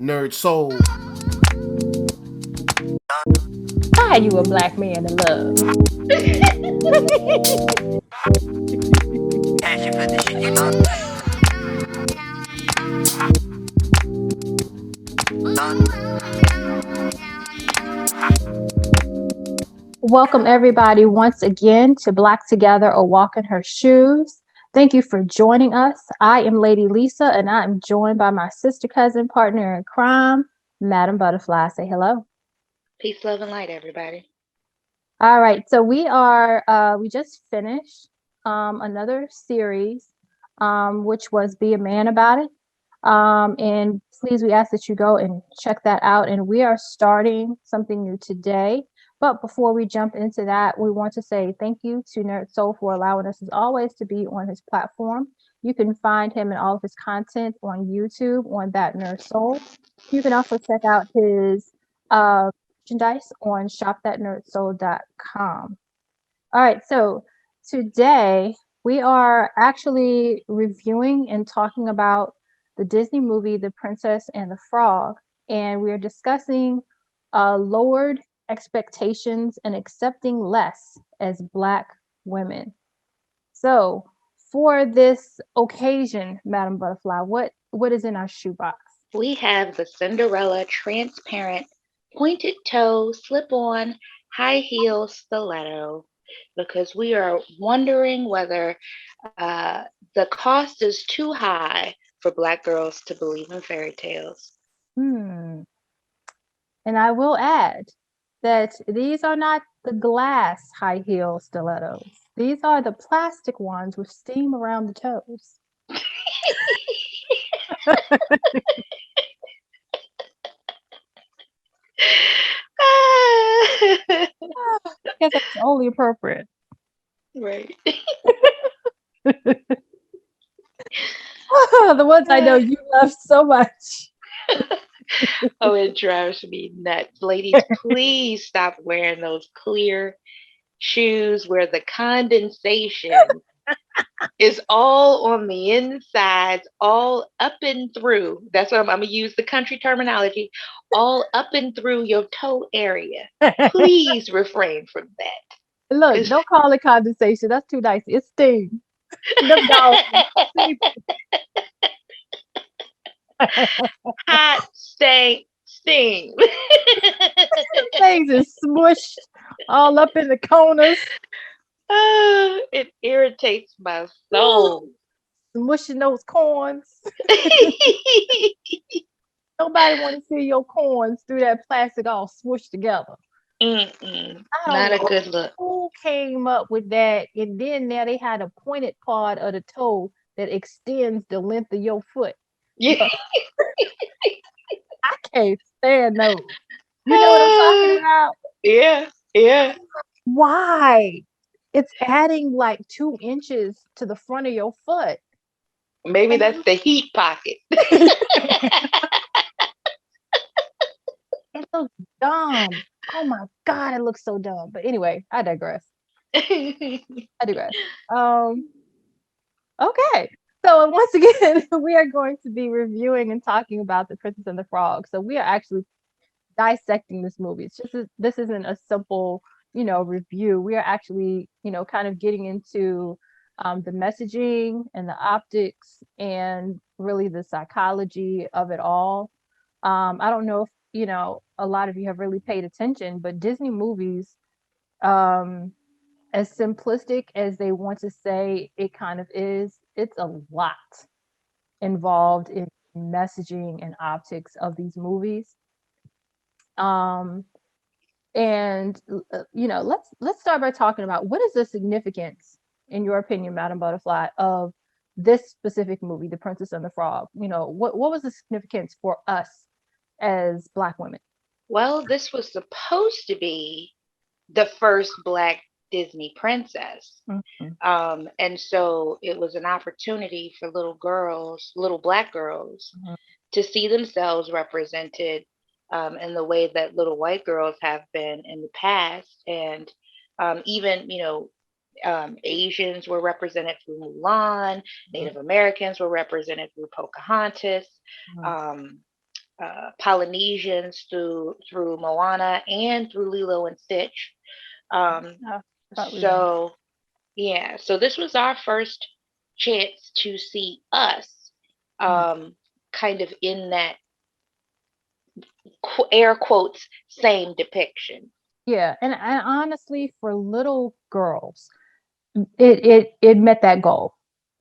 NERDSoul. Why are you a black man in love? Passion for the shit you Welcome, everybody, once again to Black Together or Walk in Her Shoes. Thank you for joining us. I am Lady Lisa, and I am joined by my sister, cousin, partner in crime, Madam Butterfly. Say hello. Peace, love, and light, everybody. All right, so we just finished another series, which was Be a Man About It. And please, we ask that you go and check that out. And we are starting something new today. But before we jump into that, we want to say thank you to NERDSoul for allowing us, as always, to be on his platform. You can find him and all of his content on YouTube on that NERDSoul. You can also check out his merchandise on shopthatnerdsoul.com. All right, so today we are actually reviewing and talking about the Disney movie The Princess and the Frog, and we are discussing lowered expectations and accepting less as Black women. So, for this occasion, Madam Butterfly, what is in our shoebox? We have the Cinderella transparent pointed toe slip on high heel stiletto because we are wondering whether the cost is too high for Black girls to believe in fairy tales. Hmm. And I will add that these are not the glass high heel stilettos. These are the plastic ones with steam around the toes. I guess that's only appropriate. Right. The ones I know you love so much. Oh, it drives me nuts. Ladies, please stop wearing those clear shoes where the condensation is all on the insides, all up and through. That's what I'm gonna use the country terminology, all up and through your toe area. Please refrain from that. Look, 'Cause don't call it condensation. That's too nice. It's steam. Them dogs is steam. hot stank steam. Things is smushed all up in the corners, It irritates my soul. smushing those corns. Nobody want to see your corns through that plastic all smushed together. Mm-mm, I don't not a know good look. who came up with that. And then now they had a pointed part of the toe that extends the length of your foot. Yeah. Look, I can't stand those. You know what I'm talking about? Yeah, yeah. Why? It's adding like 2 inches to the front of your foot. Maybe And that's the heat pocket. it looks dumb. Oh my God, it looks so dumb. But anyway, I digress. I digress. Um, Okay. So once again, we are going to be reviewing and talking about The Princess and the Frog. So we are actually dissecting this movie. This isn't a simple, review. We are actually, kind of getting into the messaging and the optics and really the psychology of it all. I don't know if, a lot of you have really paid attention, but Disney movies, um, as simplistic as they want to say it kind of is, it's a lot involved in messaging and optics of these movies. Um, and let's start by talking about what is the significance, in your opinion, Madam Butterfly, of this specific movie, The Princess and the Frog. What was the significance for us as Black women? Well, this was supposed to be the first Black Disney princess. Mhm. And so it was an opportunity for little girls, little Black girls, Mhm. to see themselves represented in the way that little white girls have been in the past. And even, Asians were represented through Mulan, Mhm. Native Americans were represented through Pocahontas. Mhm. Um, Polynesians through Moana and through Lilo and Stitch. Um, I thought we were. so yeah, so this was our first chance to see us, Mm. um, kind of in that air quotes same depiction. Yeah, and honestly, for little girls, it met that goal.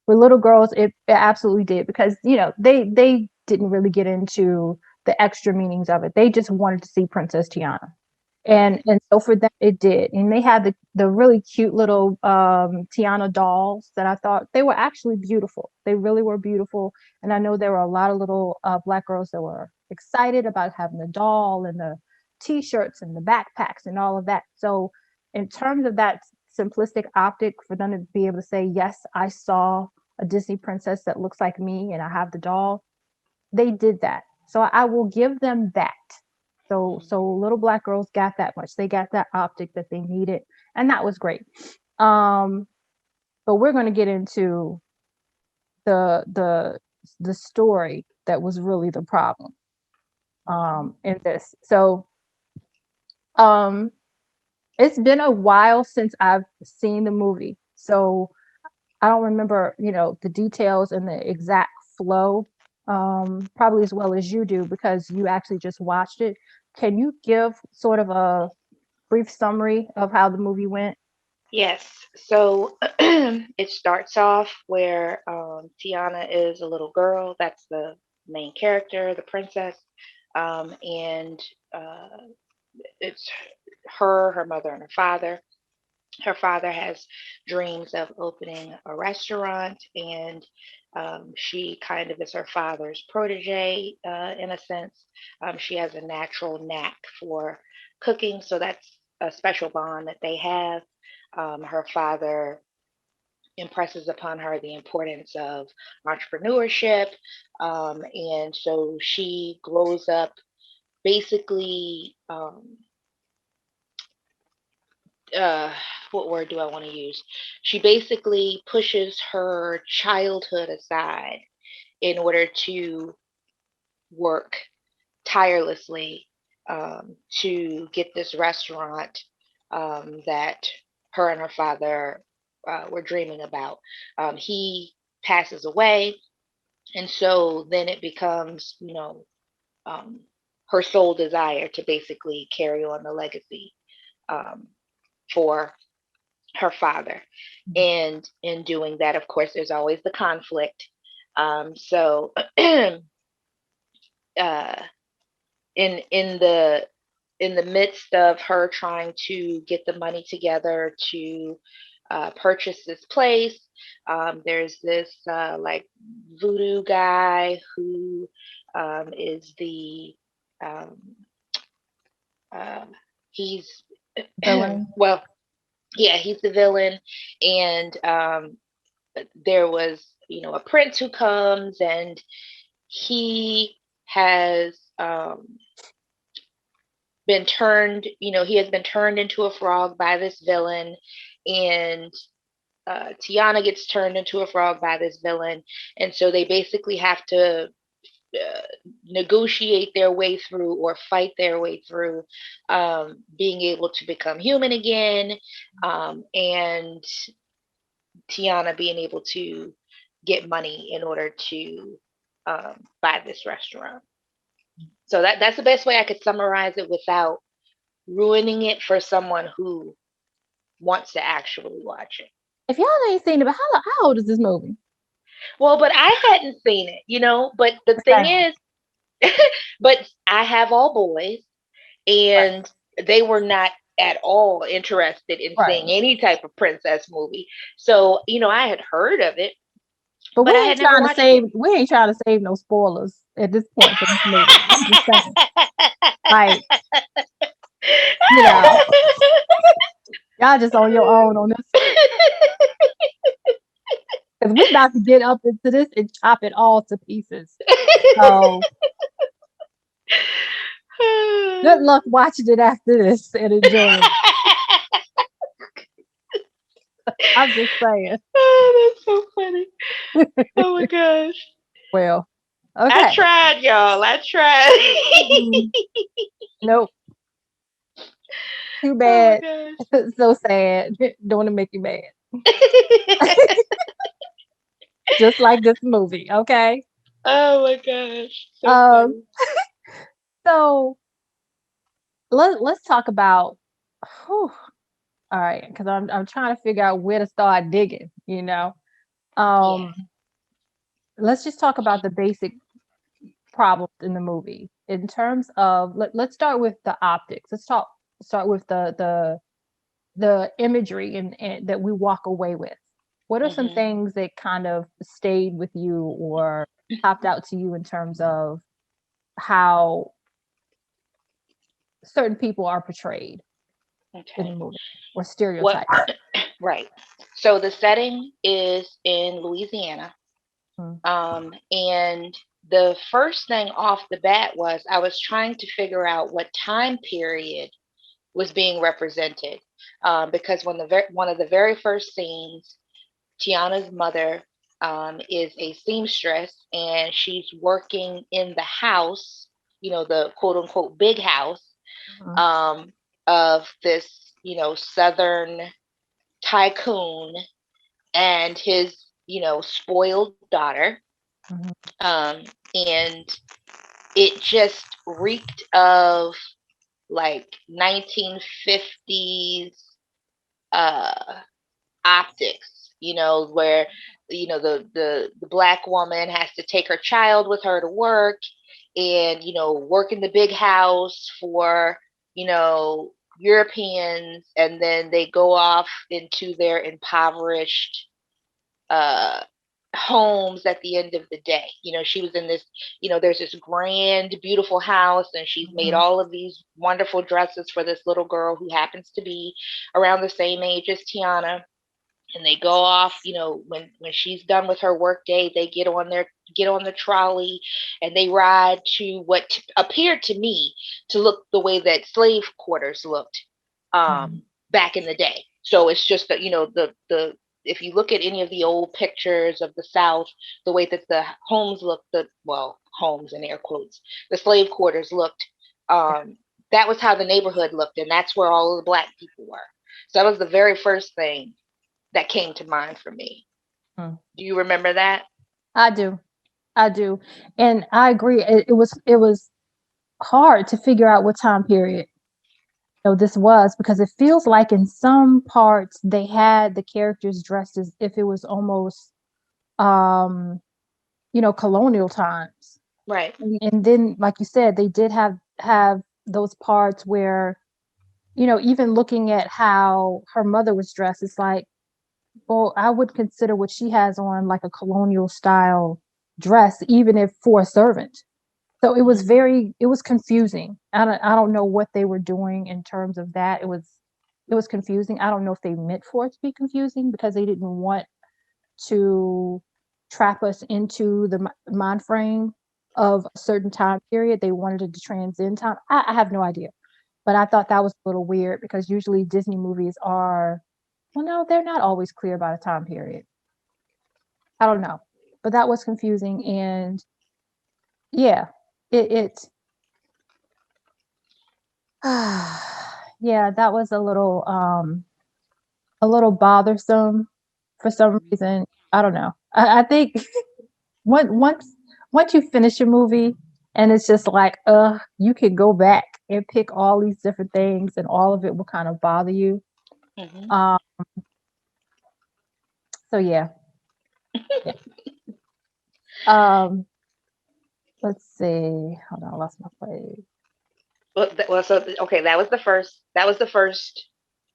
For little girls, it absolutely did because they didn't really get into the extra meanings of it. They just wanted to see Princess Tiana. Right. And so for them it did. And they had the really cute little Tiana dolls that I thought they were actually beautiful. They really were beautiful. And I know there were a lot of little black girls that were excited about having the doll and the t-shirts and the backpacks and all of that. So in terms of that simplistic optic, for them to be able to say, yes, I saw a Disney princess that looks like me and I have the doll, they did that. So I will give them that. So little black girls got that much. They got that optic that they needed, and that was great. Um, but we're going to get into the the the story that was really the problem in this. So um, it's been a while since I've seen the movie, so I don't remember, the details and the exact flow, probably as well as you do because you actually just watched it. Can you give sort of a brief summary of how the movie went? Yes. So it starts off where Tiana is a little girl. That's the main character, the princess. And it's her mother, and her father. Her father has dreams of opening a restaurant, and she kind of is her father's protege in a sense. She has a natural knack for cooking, so that's a special bond that they have. Her father impresses upon her the importance of entrepreneurship, and so she grows up basically. Uh, what word do I want to use? She basically pushes her childhood aside in order to work tirelessly to get this restaurant that her and her father were dreaming about. He passes away, and so then it becomes, um, her sole desire to basically carry on the legacy um, for her father. And in doing that, of course, there's always the conflict. So uh, in the midst of her trying to get the money together to purchase this place, there's this like voodoo guy who is the um, uh, he's Villain. well, yeah, he's the villain, and there was, a prince who comes, and he has been turned, he has been turned into a frog by this villain, and Tiana gets turned into a frog by this villain, and so they basically have to uh, negotiate their way through or fight their way through being able to become human again, and Tiana being able to get money in order to buy this restaurant. So that's the best way I could summarize it without ruining it for someone who wants to actually watch it. If y'all ain't seen it, but how old is this movie? Well, but I hadn't seen it, But the thing Same. is, but I have all boys, Right. and they were not at all interested in Right. seeing any type of princess movie. So, I had heard of it, But but I had never watched it. we ain't trying to save no spoilers at this point for this movie. I'm just saying. Like, you know, y'all just on your own on this one. Because we about to get up into this and chop it all to pieces. So good luck watching it after this and enjoying it. I'm just saying. Oh, that's so funny. Oh my gosh. Well, I Okay. tried, y'all. I tried. Mhm. Nope. Too Oh my bad. gosh. So sad. Don't want to make you mad. Just like this movie. Okay. Oh my gosh. So Um. funny. So let's talk about. Whew, all right, because I'm trying to figure out where to start digging. Yeah. Um. Let's just talk about the basic problems in the movie in terms of let's start with the optics. Start with the imagery and that we walk away with. What are some Hmm. things that kind of stayed with you or popped out to you in terms of how certain people are portrayed in the Okay. movie or What? stereotyped? Right. So the setting is in Louisiana. Mm, And the first thing off the bat was I was trying to figure out what time period was being represented. Because one of the very first scenes, Tiana's mother is a seamstress and she's working in the house, the quote unquote big house mhm, um, of this, southern tycoon and his, spoiled daughter. mhm, Um, and it just reeked of like 1950s uh, optics, where the black woman has to take her child with her to work and work in the big house for Europeans, and then they go off into their impoverished uh homes at the end of the day. She was in this, there's this grand, beautiful house, and she's made mhm, all of these wonderful dresses for this little girl who happens to be around the same age as Tiana. And they go off, when she's done with her work day, they get on the trolley and they ride to what appeared to me to look the way that slave quarters looked mhm, back in the day. So it's just that, the if you look at any of the old pictures of the South, the way that the homes looked, homes in air quotes, the slave quarters looked, um, that was how the neighborhood looked, and that's where all of the black people were. So that was the very first thing that came to mind for me. mhm. Do you remember that? I do. I do. And I agree. It was hard to figure out what time period this was because it feels like in some parts they had the characters dressed as if it was almost um colonial times. Right. And then like you said, they did have those parts where even looking at how her mother was dressed, it's like, well, I would consider what she has on like a colonial style dress, even if for a servant. So Hmm. it was confusing. I don't know what they were doing in terms of that. It was confusing. I don't know if they meant for it to be confusing because they didn't want to trap us into the mind frame of a certain time period. They wanted it to transcend time. I have no idea. But I thought that was a little weird because usually Disney movies are, well, no, they're not always clear about a time period. I don't know. But that was confusing. And yeah, it yeah, that was a little bothersome for some reason. I don't know. I think once once once you finish a movie and it's just like, you could go back and pick all these different things and all of it will kind of bother you. Hmm. Um, so yeah, yeah. Um, let's see. Hold on, I lost my place. Okay, that was the first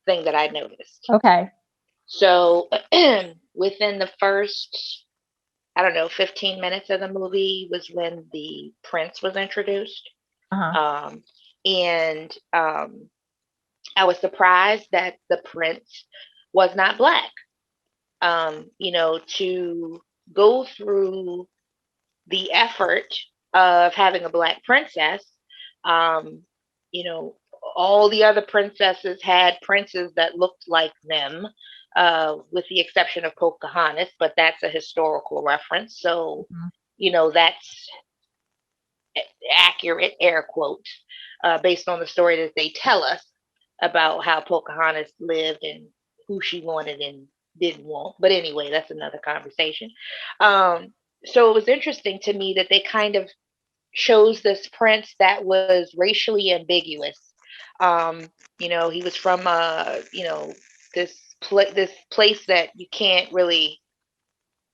thing that I noticed. Okay. So within the first, I don't know, 15 minutes of the movie was when the prince was introduced. Uh-huh. Um, and I was surprised that the prince was not black. To go through the effort of having a black princess. Um, you know, all the other princesses had princes that looked like them, with the exception of Pocahontas, but that's a historical reference. So, Mhm. that's. accurate air quotes, based on the story that they tell us about how Pocahontas lived and who she wanted and didn't want. But anyway, that's another conversation. Um, so it was interesting to me that they kind of chose this prince that was racially ambiguous. Um, he was from this place that you can't really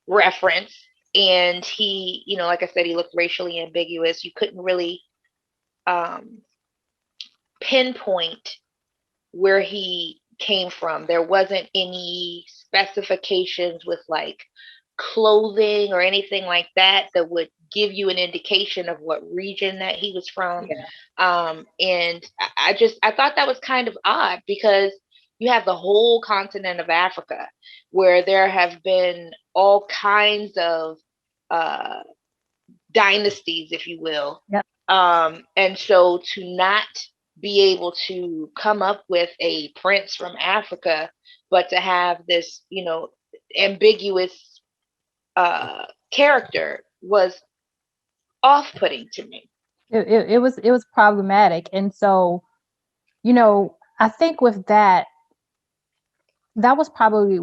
reference, and he, like I said, he looked racially ambiguous. You couldn't really um, pinpoint where he came from. There wasn't any specifications with like clothing or anything like that that would give you an indication of what region that he was from. Yeah. And I thought that was kind of odd because you have the whole continent of Africa where there have been all kinds of uh, dynasties, if you will. Yep. And so to not be able to come up with a prince from Africa, but to have this, ambiguous character was off putting to me. It was problematic. And so, I think with that was probably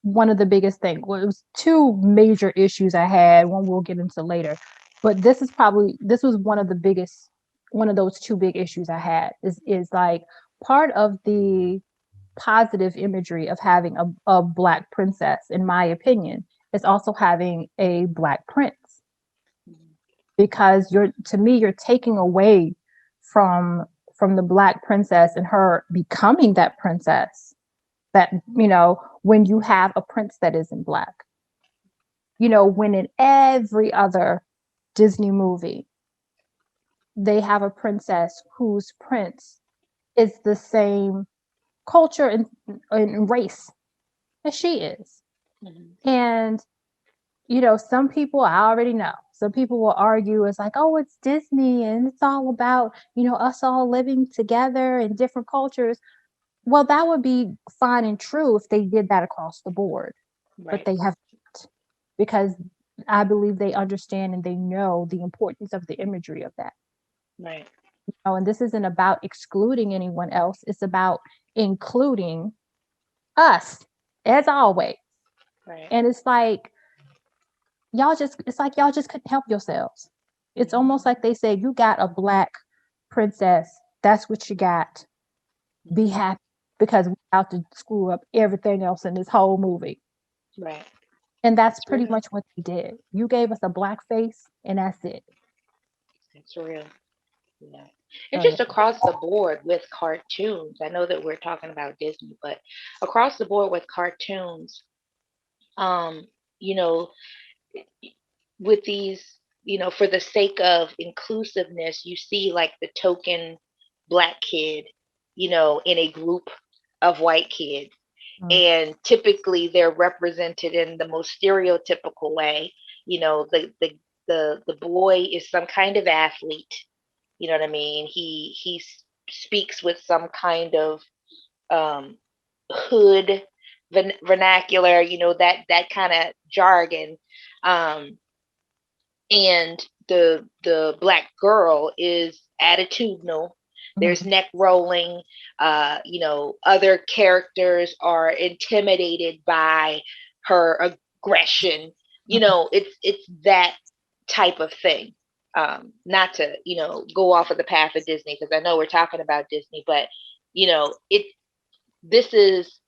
one of the biggest things. Well, it was two major issues I had, one we'll get into later. But this was one of those two big issues I had is like part of the positive imagery of having a black princess, in my opinion, is also having a black prince, because you're taking away from the black princess and her becoming that princess, that when you have a prince that isn't black, when in every other Disney movie they have a princess whose prince is the same culture and race as she is. Mhm. And some people, I already know, some people will argue, it's like, oh, it's Disney and it's all about us all living together in different cultures. Well, that would be fine and true if they did that across the board, but Right, they have not, because I believe they understand and they know the importance of the imagery of that. right, And this isn't about excluding anyone else, it's about including us, as always. right. And it's like y'all just couldn't help yourselves. It's Mhm. almost like they say, you got a black princess, that's what you got, be Mhm. happy, because we're about to screw up everything else in this whole movie. Right. And that's It's pretty real. much what they did. You gave us a black face, and that's it. It's real. Yeah. And So yeah. just across the board with cartoons, I know that we're talking about Disney, but across the board with cartoons, um, you know, with these, for the sake of inclusiveness, you see like the token black kid, in a group of white kids. Mm, And typically they're represented in the most stereotypical way. The boy is some kind of athlete. You know what I mean? He speaks with some kind of um, hood vernacular. That kind of jargon. Um, and the black girl is attitudinal. There's mhm, neck rolling. Other characters are intimidated by her aggression. mhm. It's that type of thing. Not to go off of the path of Disney, because I know we're talking about Disney, but it this is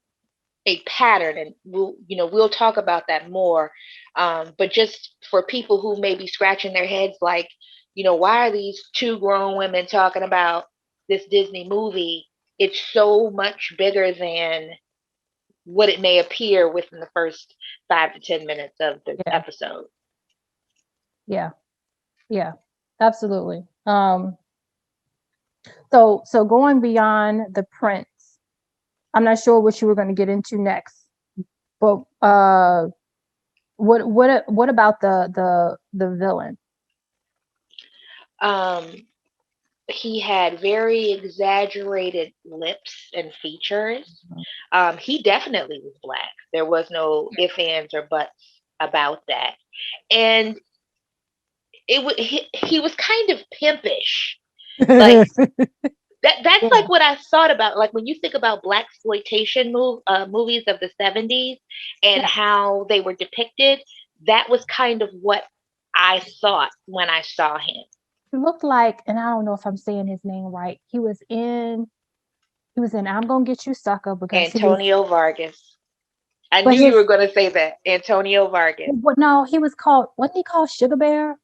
a pattern, and we'll talk about that more. But just for people who may be scratching their heads like, why are these two grown women talking about this Disney movie? It's so much bigger than what it may appear within the first 5 to 10 minutes of the Yeah, episode. yeah, yeah, absolutely. So going beyond the prince, I'm not sure what you were going to get into next, but what about the villain? um he had very exaggerated lips and features. He definitely was black. There was no ifs, ands, or buts about that. And he was kind of pimpish. Like that's Yeah. like what I thought about. Like when you think about black exploitation movies of the 70s and Yeah. how they were depicted, that was kind of what I thought when I saw him. He looked like, and I don't know if I'm saying his name right. He was in I'm Gonna Get You Sucker because he was, Antonio Vargas. I but knew you his, were going to say that. Antonio Vargas. but no, he was called, wasn't he called Sugar Bear?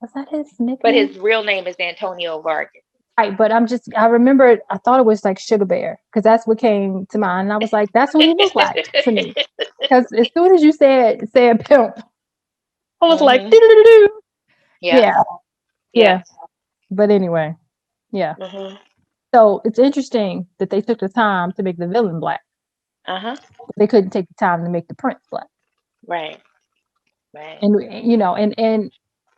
Was that his But nickname? his real name is Antonio Vargas. Right, but I remember, I thought it was like Sugar Bear because that's what came to mind. And I was like, that's what he looked like to me. Because as soon as you said pimp, I was like, Hmm. doo-doo-doo-doo. Yeah. Yeah, Yeah. yeah. But anyway, yeah. Hmm. So it's interesting that they took the time to make the villain black, Uh-huh. but they couldn't take the time to make the prince black. Right. Right. And and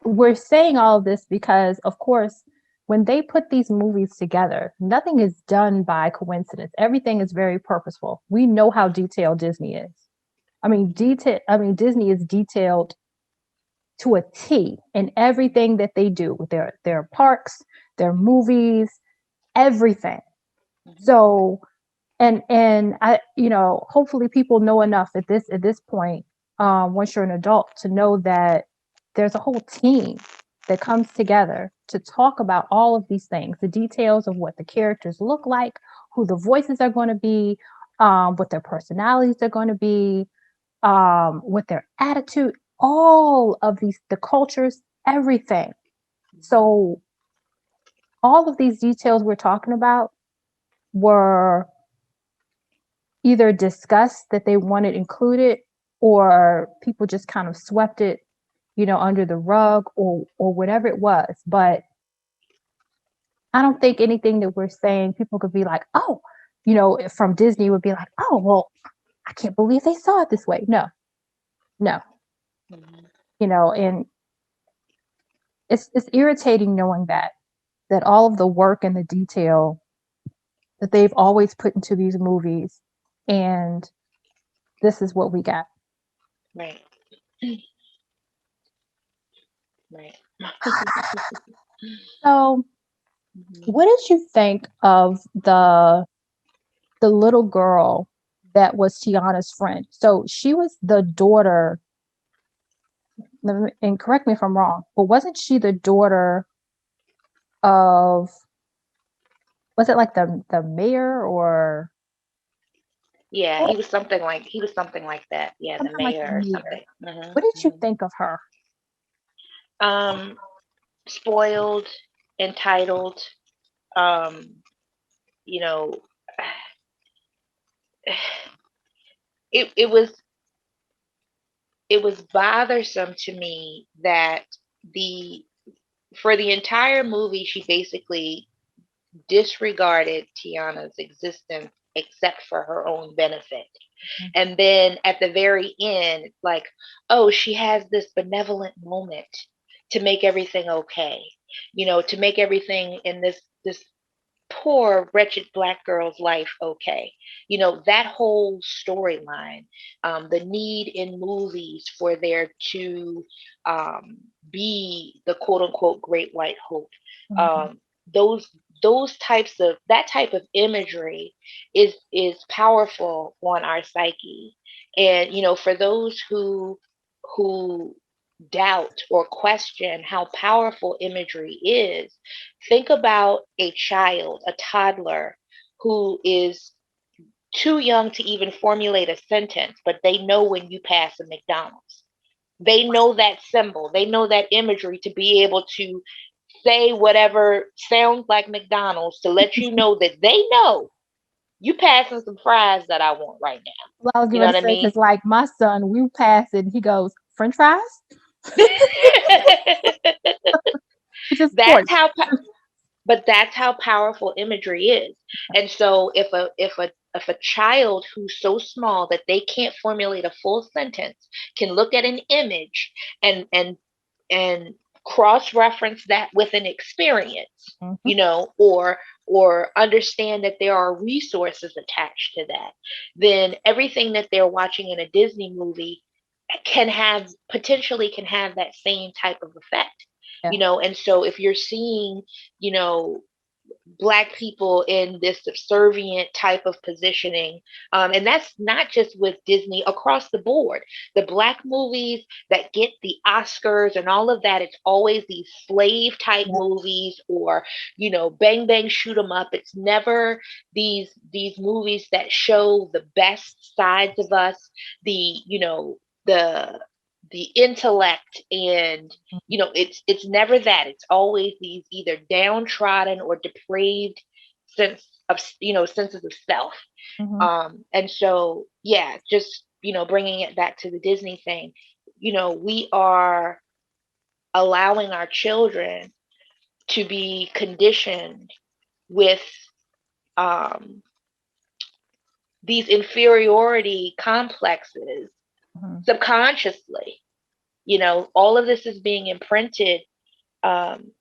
we're saying all of this because, of course, when they put these movies together, nothing is done by coincidence. Everything is very purposeful. We know how detailed Disney is. I mean, Disney is detailed to a T in everything that they do with their parks, their movies, everything. Hmm. So, and I, hopefully people know enough at this point, once you're an adult, to know that there's a whole team that comes together to talk about all of these things, the details of what the characters look like, who the voices are going to be, what their personalities are going to be, what their attitude, all of these, the cultures, everything. So all of these details we're talking about were either discussed that they wanted included, or people just kind of swept it, under the rug, or whatever it was. But I don't think anything that we're saying people could be like, oh, from Disney would be like, oh, well, I can't believe they saw it this way. No, no, Hmm. and it's irritating knowing that all of the work and the detail that they've always put into these movies, and this is what we got. Right. Right. So, Hmm. what did you think of the little girl that was Tiana's friend? So she was the daughter, and correct me if I'm wrong, but wasn't she the daughter of, was it like the mayor, or Yeah, he was something like that. Yeah, the something like the mayor or mayor? something. Hmm. What did you Hmm. think of her? Um, spoiled, entitled. Um, you know, it was bothersome to me that the for the entire movie she basically disregarded Tiana's existence except for her own benefit. And then at the very end, like, oh, she has this benevolent moment to make everything okay, to make everything in this poor wretched black girl's life okay. That whole storyline, the need in movies for there to um, be the quote unquote great white hope, Mhm. um, those those types of that type of imagery is powerful on our psyche. And for those who doubt or question how powerful imagery is, think about a child, a toddler, who is too young to even formulate a sentence, but they know when you pass a McDonald's. They know that symbol, they know that imagery to be able to say whatever sounds like McDonald's to let you know that they know you passing some fries that I want right now. Well, I was You know going what to I say, mean? because like my son, we pass it, and he goes, French fries, which is That's sports. how but that's how powerful imagery is. And so if a child who's so small that they can't formulate a full sentence can look at an image and cross reference that with an experience, Mhm. or understand that there are resources attached to that, then everything that they're watching in a Disney movie can have that same type of effect. Yeah. And so if you're seeing, you know, Black people in this subservient type of positioning. And that's not just with Disney, across the board. The Black movies that get the Oscars and all of that, it's always these slave type Yeah. movies, or, bang bang shoot 'em up. It's never these movies that show the best sides of us, the, the the intellect, and it's never that. It's always these either downtrodden or depraved senses of self. Hmm. And so, yeah, just bringing it back to the Disney thing, we are allowing our children to be conditioned with um, these inferiority complexes Hmm. subconsciously. All of this is being imprinted um,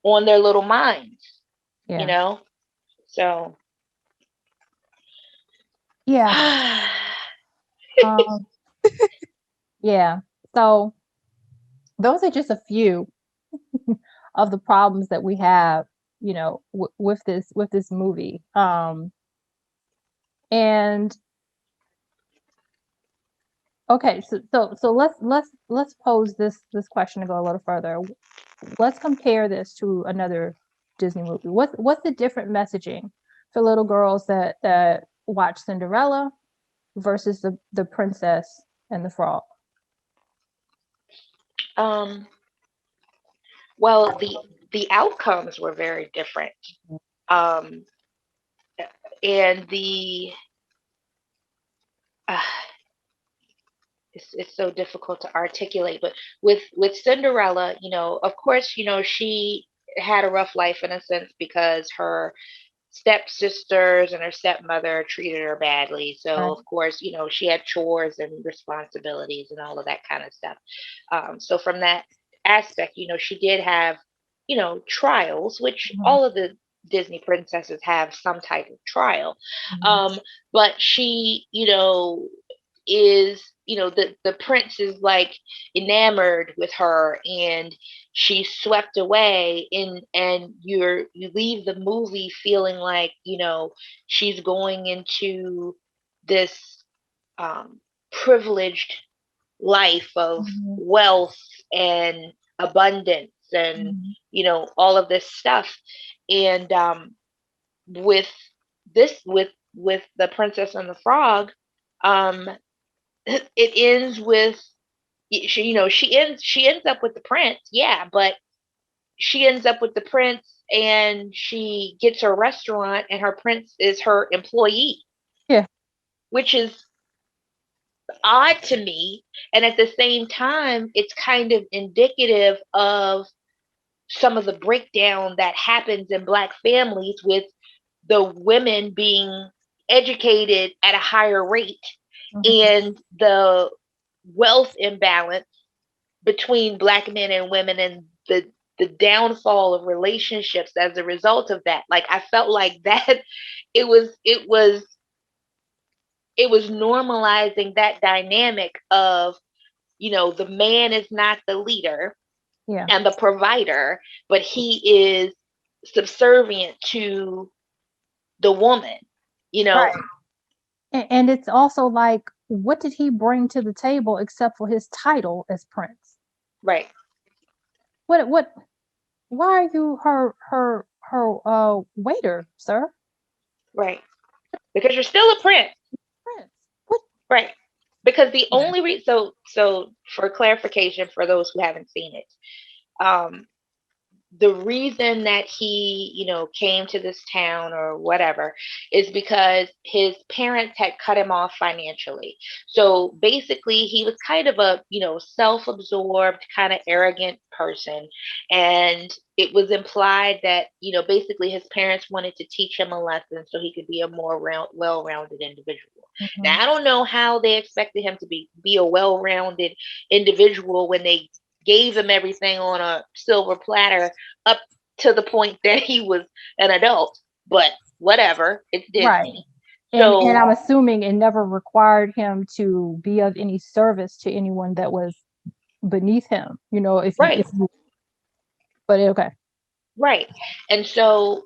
on their little minds, you Yeah. know? So, Yeah. Um, yeah. So those are just a few of the problems that we have, with this movie. And okay, so let's pose this question to go a little further. Let's compare this to another Disney movie. What's the different messaging for little girls that watch Cinderella versus the Princess and the Frog? um, well, the outcomes were very different. Um, and uh, it's so difficult to articulate, but with Cinderella, of course, she had a rough life in a sense because her stepsisters and her stepmother treated her badly. So Right. of course, she had chores and responsibilities and all of that kind of stuff. So from that aspect, she did have, trials, which Mhm. all of the Disney princesses have some type of trial. Mhm. Um, but she, is, the prince is like enamored with her, and she's swept away, and you leave the movie feeling like, she's going into this privileged life of Mhm. wealth and abundance, and Mhm. all of this stuff. And with with the Princess and the Frog, um it ends with, she ends up with the prince, yeah, but she ends up with the prince, and she gets a restaurant, and her prince is her employee, Yeah. which is odd to me. And at the same time, it's kind of indicative of some of the breakdown that happens in Black families, with the women being educated at a higher rate, Mhm. and the wealth imbalance between Black men and women, and the downfall of relationships as a result of that. Like, I felt like that it was normalizing that dynamic of, the man is not the leader Yeah. and the provider, but he is subservient to the woman, you know. Right. And it's also like, what did he bring to the table except for his title as prince? Right, What why are you her waiter, sir? right. Because you're still a prince. Prince. What? Right. Because the Yeah. only reason, so for clarification for those who haven't seen it, um, the reason that he, came to this town or whatever is because his parents had cut him off financially. So basically, he was kind of a, self absorbed, kind of arrogant person. And it was implied that, basically his parents wanted to teach him a lesson so he could be a more well rounded individual. Now, Mhm. I don't know how they expected him to be a well rounded individual when they gave him everything on a silver platter up to the point that he was an adult. But whatever, it's Right. Disney. And So, I'm assuming it never required him to be of any service to anyone that was beneath him. If right, you But okay. Right. And so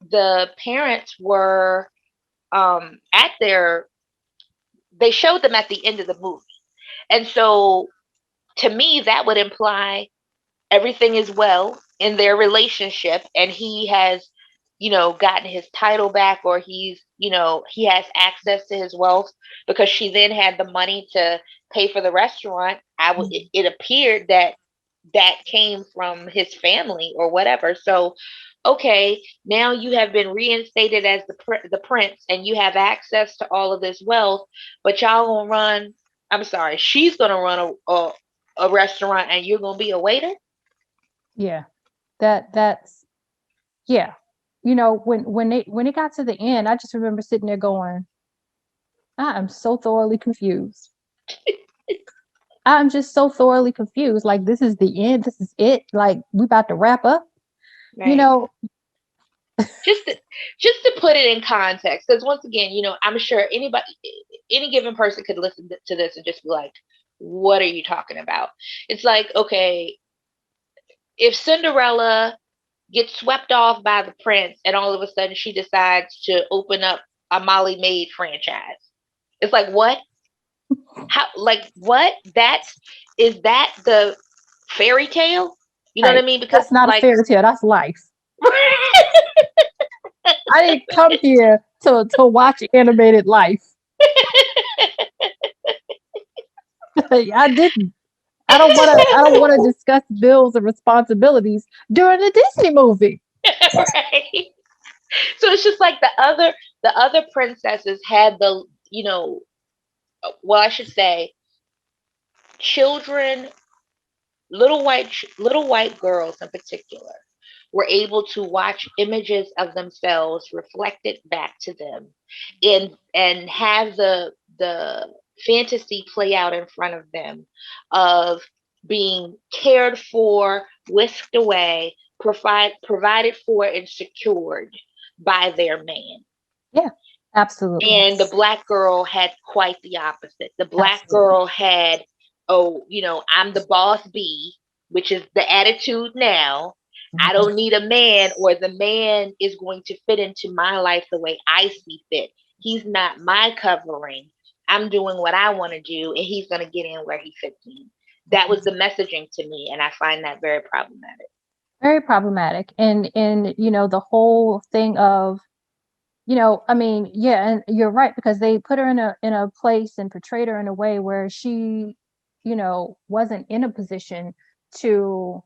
the parents were at their they showed them at the end of the movie. And so to me that would imply everything is well in their relationship and he has gotten his title back, or he has access to his wealth because she then had the money to pay for the restaurant. Mhm. It appeared that that came from his family or whatever. So okay, now you have been reinstated as the prince and you have access to all of this wealth, but y'all gonna run, I'm sorry, she's gonna run a restaurant and you're gonna be a waiter. Yeah. That's yeah. You know, when it got to the end, I just remember sitting there going, I am so thoroughly confused. I'm just so thoroughly confused. Like, this is the end. This is it. Like, we about to wrap up. You Right. know, just to, just to put it in context, because once again, I'm sure any given person could listen to this and just be like, what are you talking about? It's like, okay, if Cinderella gets swept off by the prince and all of a sudden she decides to open up a Molly Maid franchise, it's like, what? How? Like, what? Is that the fairy tale? You know what right. I mean? Because That's not a like fairy tale. That's life. I didn't come here to watch animated life. I didn't. I don't want to discuss bills and responsibilities during a Disney movie. right. So it's just like the other princesses had well, I should say, children, little white girls in particular, were able to watch images of themselves reflected back to them, and have the fantasy play out in front of them of being cared for, whisked away, provided for, and secured by their man. Yeah, absolutely. And the black girl had quite the opposite. The black Absolutely. girl had, oh, I'm the boss bee, which is the attitude now. I Mhm. don't need a man, or the man is going to fit into my life the way I see fit. He's not my covering. I'm doing what I want to do, and he's going to get in where he fits in. That was the messaging to me, and I find that very problematic. Very problematic. And the whole thing of, I mean, yeah, and you're right, because they put her in a place and portrayed her in a way where she, wasn't in a position to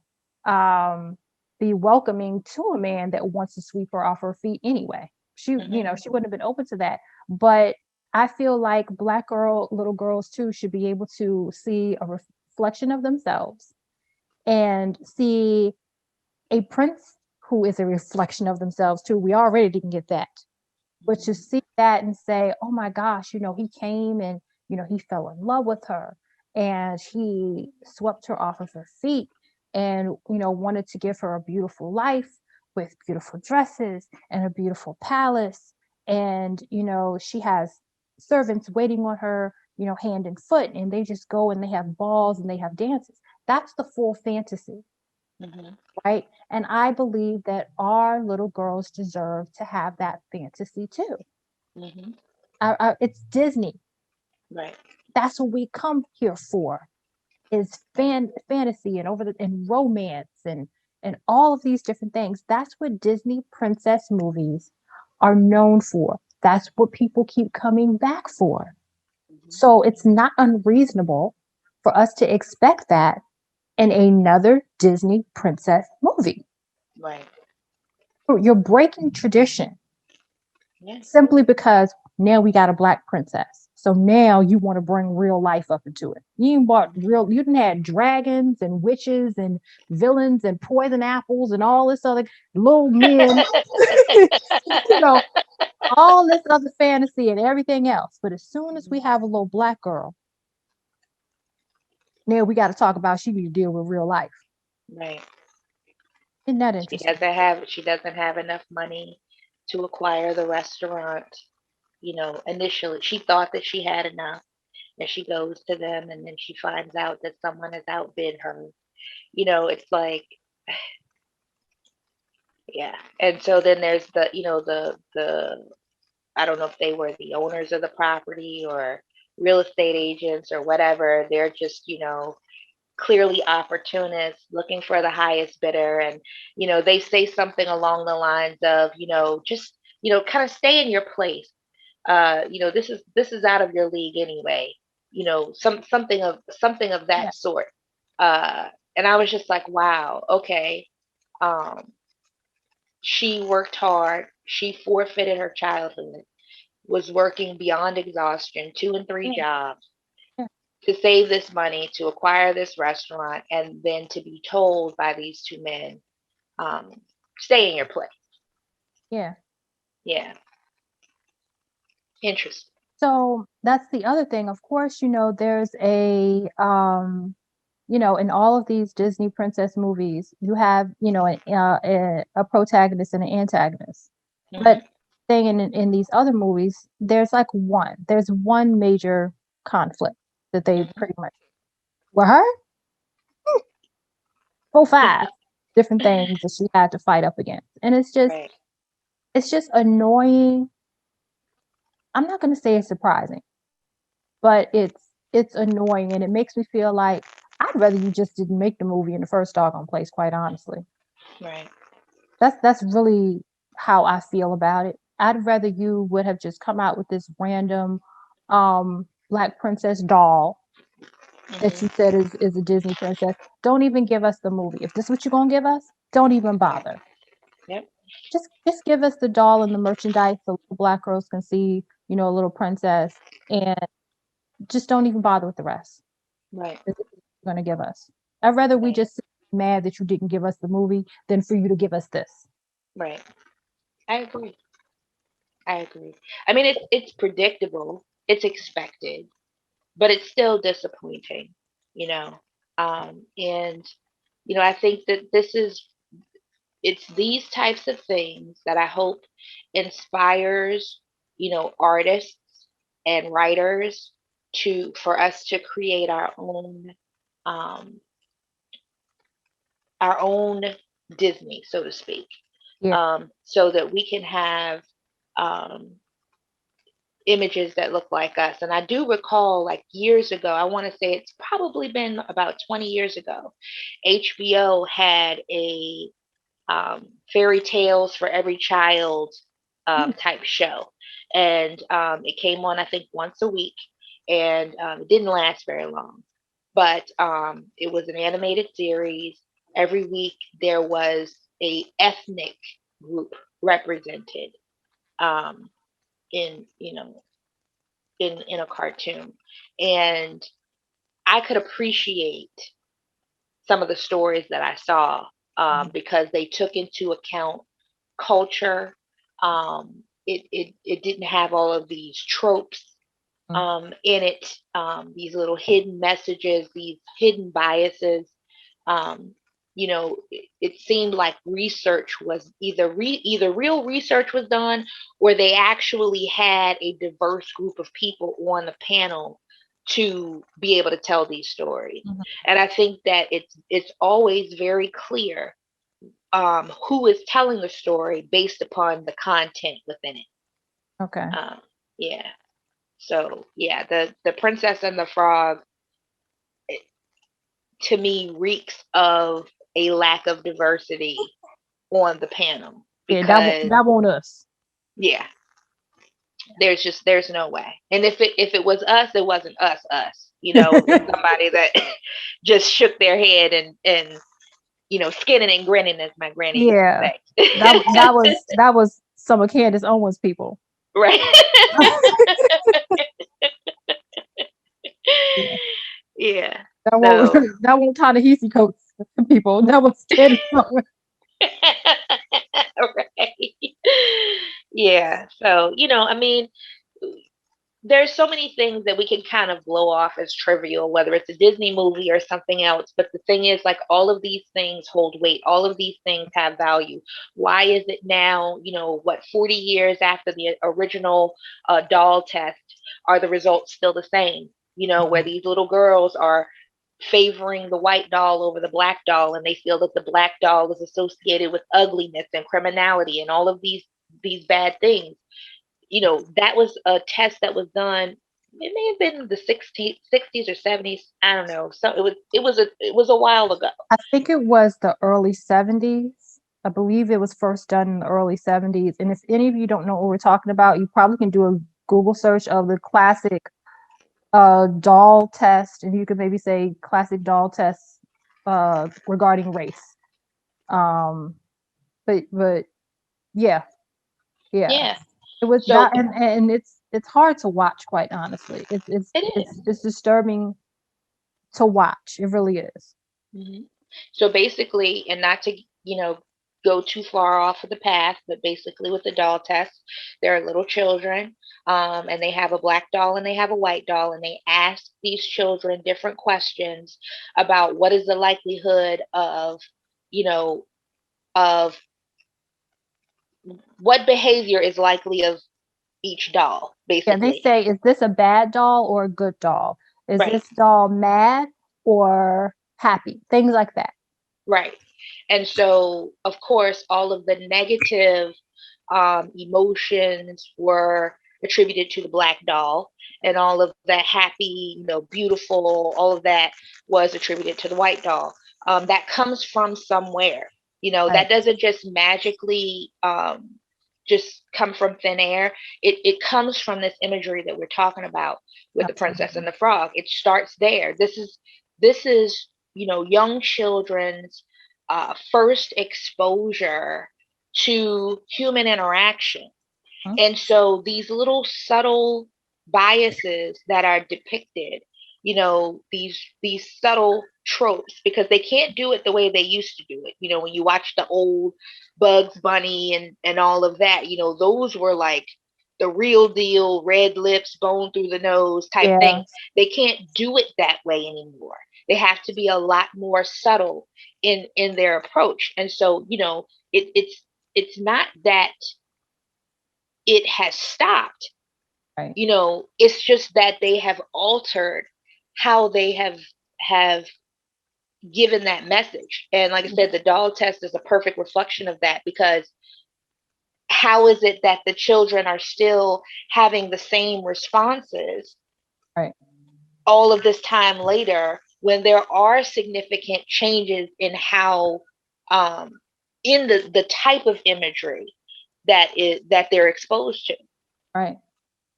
um be welcoming to a man that wants to sweep her off her feet anyway. Hmm. She wouldn't have been open to that. But I feel like little girls too should be able to see a reflection of themselves and see a prince who is a reflection of themselves too. We already didn't get that, but to Hmm. see that and say, oh my gosh, he came and, he fell in love with her and he swept her off of her feet and, wanted to give her a beautiful life with beautiful dresses and a beautiful palace. And, she has servants waiting on her, hand and foot, and they just go and they have balls and they have dances. That's the full fantasy, Hmm. right? And I believe that our little girls deserve to have that fantasy too. Hmm. It's Disney. Right. That's what we come here for. Is Right. fantasy and and romance and all of these different things. That's what Disney princess movies are known for. That's what people keep coming back for. Hmm. So it's not unreasonable for us to expect that in another Disney princess movie. Right. You're breaking tradition Yeah. simply because now we got a black princess. So now you want to bring real life up into it. You didn't have dragons and witches and villains and poison apples and all this other little men, you know, all this other fantasy and everything else. But as soon as we Mhm. have a little black girl, now we got to talk about she need to deal with real life. Right. Isn't that She interesting? doesn't have she doesn't have enough money to acquire the restaurant. Initially she thought that she had enough, and she goes to them and then she finds out that someone has outbid her. It's like Yeah. And so then there's the, the I don't know if they were the owners of the property or real estate agents or whatever. They're just, clearly opportunists looking for the highest bidder. And, they say something along the lines of, just, kind of stay in your place. This is out of your league anyway. Something of Yeah. that sort. Uh, and I was just like, wow, okay. Um, she worked hard. She forfeited her childhood, was working beyond exhaustion, two and three Yeah. jobs Yeah. to save this money, to acquire this restaurant, and then to be told by these two men, um, stay in your place. Yeah. Yeah, interesting. So that's the other thing. Of course, there's in all of these Disney princess movies, you have, a protagonist and an antagonist. But Hmm. thing in these other movies, there's one major conflict that they Hmm. pretty much with her, oh, five different things that she had to fight up against. And Right. it's just annoying. I'm not gonna say it's surprising, but it's annoying and it makes me feel like I'd rather you just didn't make the movie in the first doggone place, quite honestly. Right. That's really how I feel about it. I'd rather you would have just come out with this random black princess doll that you Hmm. said is a Disney princess. Don't even give us the movie. If this is what you're gonna give us, don't even Right. bother. Yep. Just give us the doll and the merchandise so little black girls can see, a little princess, and just don't even bother with the rest. Right. That you're gonna give us. I'd rather we Right. just sit mad that you didn't give us the movie than for you to give us this. Right. I agree. I agree. I mean, it's predictable. It's expected, but it's still disappointing. You know. And I think that it's these types of things that I hope inspires, artists and writers for us to create um, our own Disney, so to speak, Yeah. so that we can have um, images that look like us. And I do recall, like years ago, I want to say it's probably been about 20 years ago, HBO had a fairy tales for every child Mm, type show. And it came on, I think, once a week, and it didn't last very long. But it was an animated series. Every week there was a ethnic group represented um, in in a cartoon, and I could appreciate some of the stories that I saw mhm, because they took into account culture. It didn't have all of these tropes mm. in it, these little hidden messages, these hidden biases. Um, it seemed like research was either real research was done, or they actually had a diverse group of people on the panel to be able to tell these stories. Mhm. And I think that it's always very clear who is telling the story based upon the content within it. Okay. Um, yeah. So yeah, the Princess and the Frog, it, to me, reeks of a lack of diversity on the panel Yeah, because that won't us. yeah, there's no way. And if it was us, it wasn't us. It was somebody that just shook their head and skinning and grinning, as my granny used to Yeah. That say. that was some of Candace Owens people. Right. Yeah. Yeah. That won't So that won't Ta-Nehisi Coates people. That was Candace Owens. right. Yeah. So, I mean, there's so many things that we can kind of blow off as trivial, whether it's a Disney movie or something else. But the thing is, like, all of these things hold weight. All of these things have value. Why is it now, 40 years after the original doll test, are the results still the same? Where Mhm. these little girls are favoring the white doll over the black doll, and they feel that the black doll is associated with ugliness and criminality and all of these bad things. That was a test that was done. It may have been the 60s or 70s. I don't know. So it was a while ago. I think it was the early 70s. I believe it was first done in the early 70s. And if any of you don't know what we're talking about, you probably can do a Google search of the classic doll test, and you could maybe say classic doll tests regarding race. Um, but yeah, yeah, Yeah. it was that, So and it's hard to watch, quite honestly. It's it's it it's is. it's disturbing to watch. It really is. Mhm. So basically, and not to, go too far off of the path, but basically with the doll test, there are little children, and they have a black doll and they have a white doll, and they ask these children different questions about what is the likelihood you know, of what behavior is likely of each doll, Yeah, they basically. say, is this a bad doll or a good doll? Is Right. this doll mad or happy? Things like that. Right. And so, of course, all of the negative emotions were attributed to the black doll, and all of that happy, beautiful, all of that was attributed to the white doll. That comes from somewhere. Right. That doesn't just magically just come from thin air. It comes from this imagery that we're talking about with the Princess Absolutely. and the Frog. It starts there. This is young children's first exposure to human interaction. Mhm. And so these little subtle biases that are depicted, these subtle tropes, because they can't do it the way they used to do it. When you watch the old Bugs Bunny and all of that, those were like the real deal, red lips, bone through the nose type Yeah. thing. They can't do it that way anymore. They have to be a lot more subtle in their approach. And so, it's not that it has stopped. Right. It's just that they have altered how they have given that message. And like I said, the doll test is a perfect reflection of that, because how is it that the children are still having the same responses Right. all of this time later, when there are significant changes in how um in the type of imagery that they're exposed to. Right.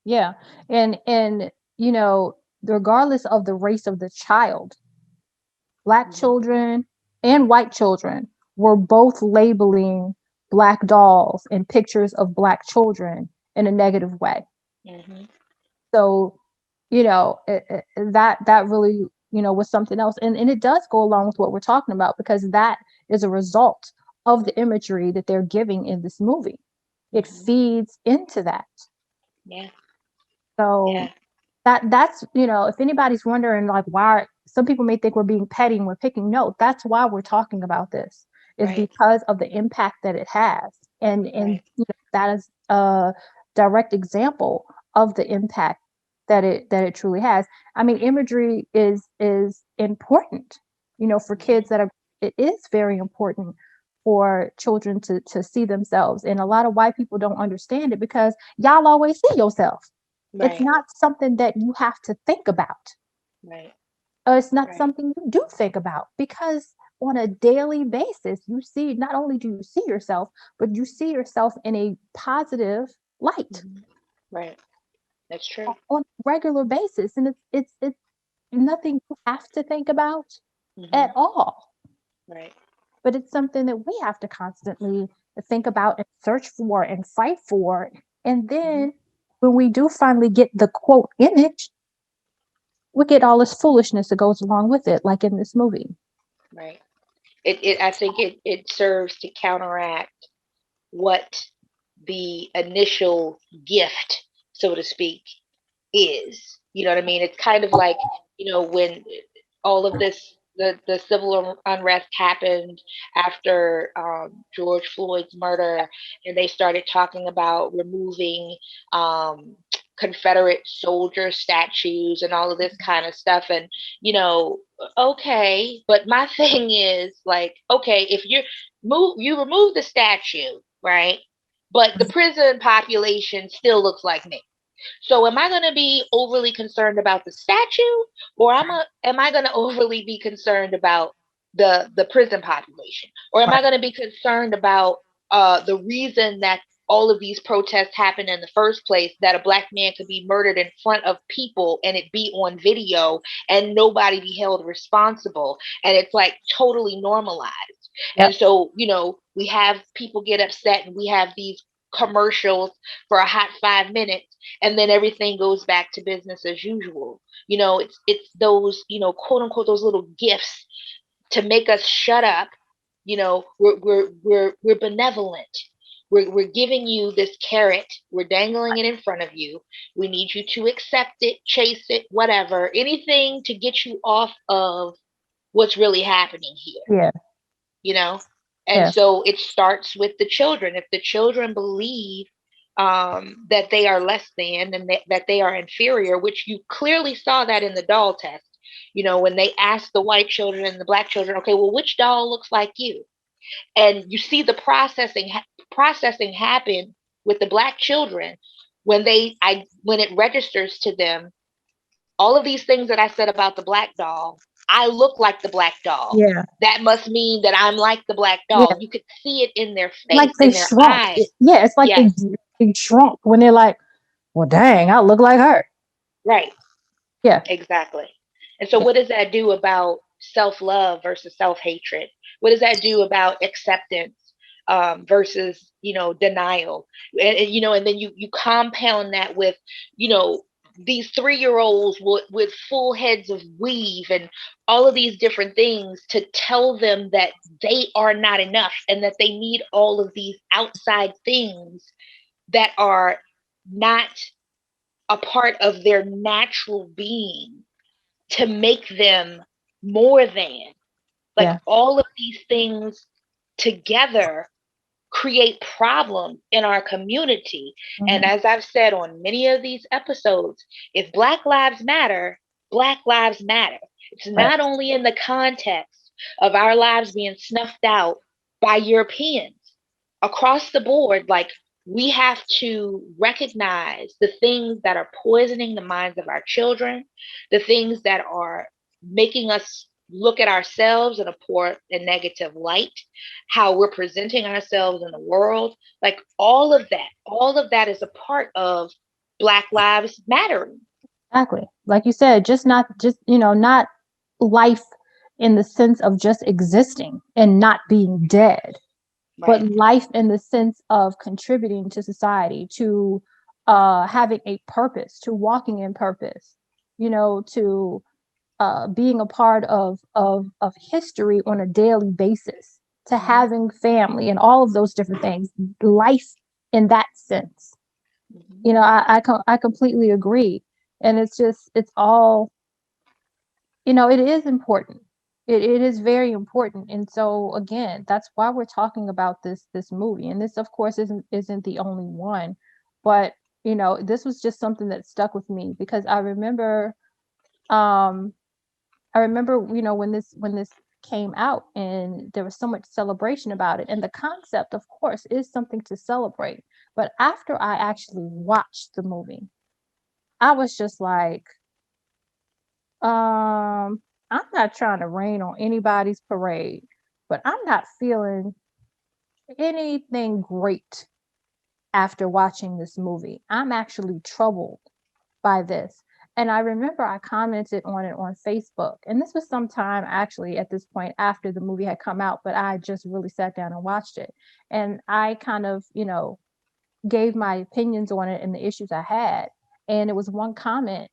Yeah. And regardless of the race of the child, black Mhm. children and white children were both labeling black dolls and pictures of black children in a negative way. Mhm. So, that really, was something else. And it does go along with what we're talking about, because that is a result of the imagery that they're giving in this movie. It Mhm. feeds into that. Yeah. So Yeah. that's, if anybody's wondering, like, why some people may think we're being petty and we're picking, no, that's why we're talking about this, is Right. because of the impact that it has. And Right. that is a direct example of the impact that it truly has. I mean, imagery is important, for Mhm. kids that are it is very important for children to see themselves. And a lot of white people don't understand it, because y'all always see yourself. It's Right. not something that you have to think about. Right. It's not Right. something you do think about, because on a daily basis, you see, not only do you see yourself, but you see yourself in a positive light Mhm. Right. That's true. on a regular basis. And it's nothing you have to think about at Mhm. all, Right. but it's something that we have to constantly think about and search for and fight for. And Mhm. then when we do finally get the quote image, we get all this foolishness that goes along with it, like in this movie. Right. I think it serves to counteract what the initial gift, so to speak, is. You know what I mean? It's kind of like, when all of this, the civil unrest happened after George Floyd's murder, and they started talking about removing, because Confederate soldier statues and all of this kind of stuff. And, okay, but my thing is like, okay, if you remove the statue, right? But the prison population still looks like me. So am I going to be overly concerned about the statue, or am I going to overly be concerned about the prison population, or am I Right. going to be concerned about the reason that all of these protests happened in the first place, that a black man could be murdered in front of people and it be on video and nobody be held responsible, and it's like totally normalized. And Yep. so, we have people get upset and we have these commercials for a hot 5 minutes, and then everything goes back to business as usual. It's those, quote unquote, those little gifts to make us shut up. We're benevolent. We're giving you this carrot. We're dangling it in front of you. We need you to accept it, chase it, whatever, anything to get you off of what's really happening here, Yeah. you know? And Yes. so it starts with the children. If the children believe that they are less than, and that they are inferior, which you clearly saw that in the doll test, when they asked the white children and the black children, okay, well, which doll looks like you? And you see the processing happen with the black children when it registers to them, all of these things that I said about the black doll, I look like the black doll. Yeah. That must mean that I'm like the black Yeah. doll. You could see it in their Like face, they in their shrunk. eyes. Yeah, it's like Yes, they shrunk when they're like, well, dang, I look like her. right. Yeah. Exactly. And so, Yeah. what does that do about self love versus self hatred? What does that do about acceptance versus denial? And then you compound that with these 3-year olds with full heads of weave and all of these different things to tell them that they are not enough and that they need all of these outside things that are not a part of their natural being to make them more than. Like Yeah. all of these things together create problems in our community. And Mhm. as I've said on many of these episodes, if Black Lives Matter, Black Lives Matter. It's Right. not only in the context of our lives being snuffed out by Europeans across the board, like we have to recognize the things that are poisoning the minds of our children, the things that are making us look at ourselves in a poor and negative light, how we're presenting ourselves in the world. Like all of that is a part of Black Lives Mattering. Exactly. Like you said, not life in the sense of just existing and not being dead, but Right. life in the sense of contributing to society, to having a purpose, to walking in purpose, to being a part of history on a daily basis, to Mm-hmm. having family and all of those different things, life in that sense. Mm-hmm. I completely agree, and it's all, it is important. It is very important, and so again, that's why we're talking about this movie. And this, of course, isn't the only one, but this was just something that stuck with me because um I remember, when this came out and there was so much celebration about it. And the concept, of course, is something to celebrate. But after I actually watched the movie, I was just like, I'm not trying to rain on anybody's parade, but I'm not feeling anything great after watching this movie. I'm actually troubled by this. And I remember I commented on it on Facebook. And this was sometime actually at this point after the movie had come out, but I just really sat down and watched it. And I kind of, gave my opinions on it and the issues I had. And it was one comment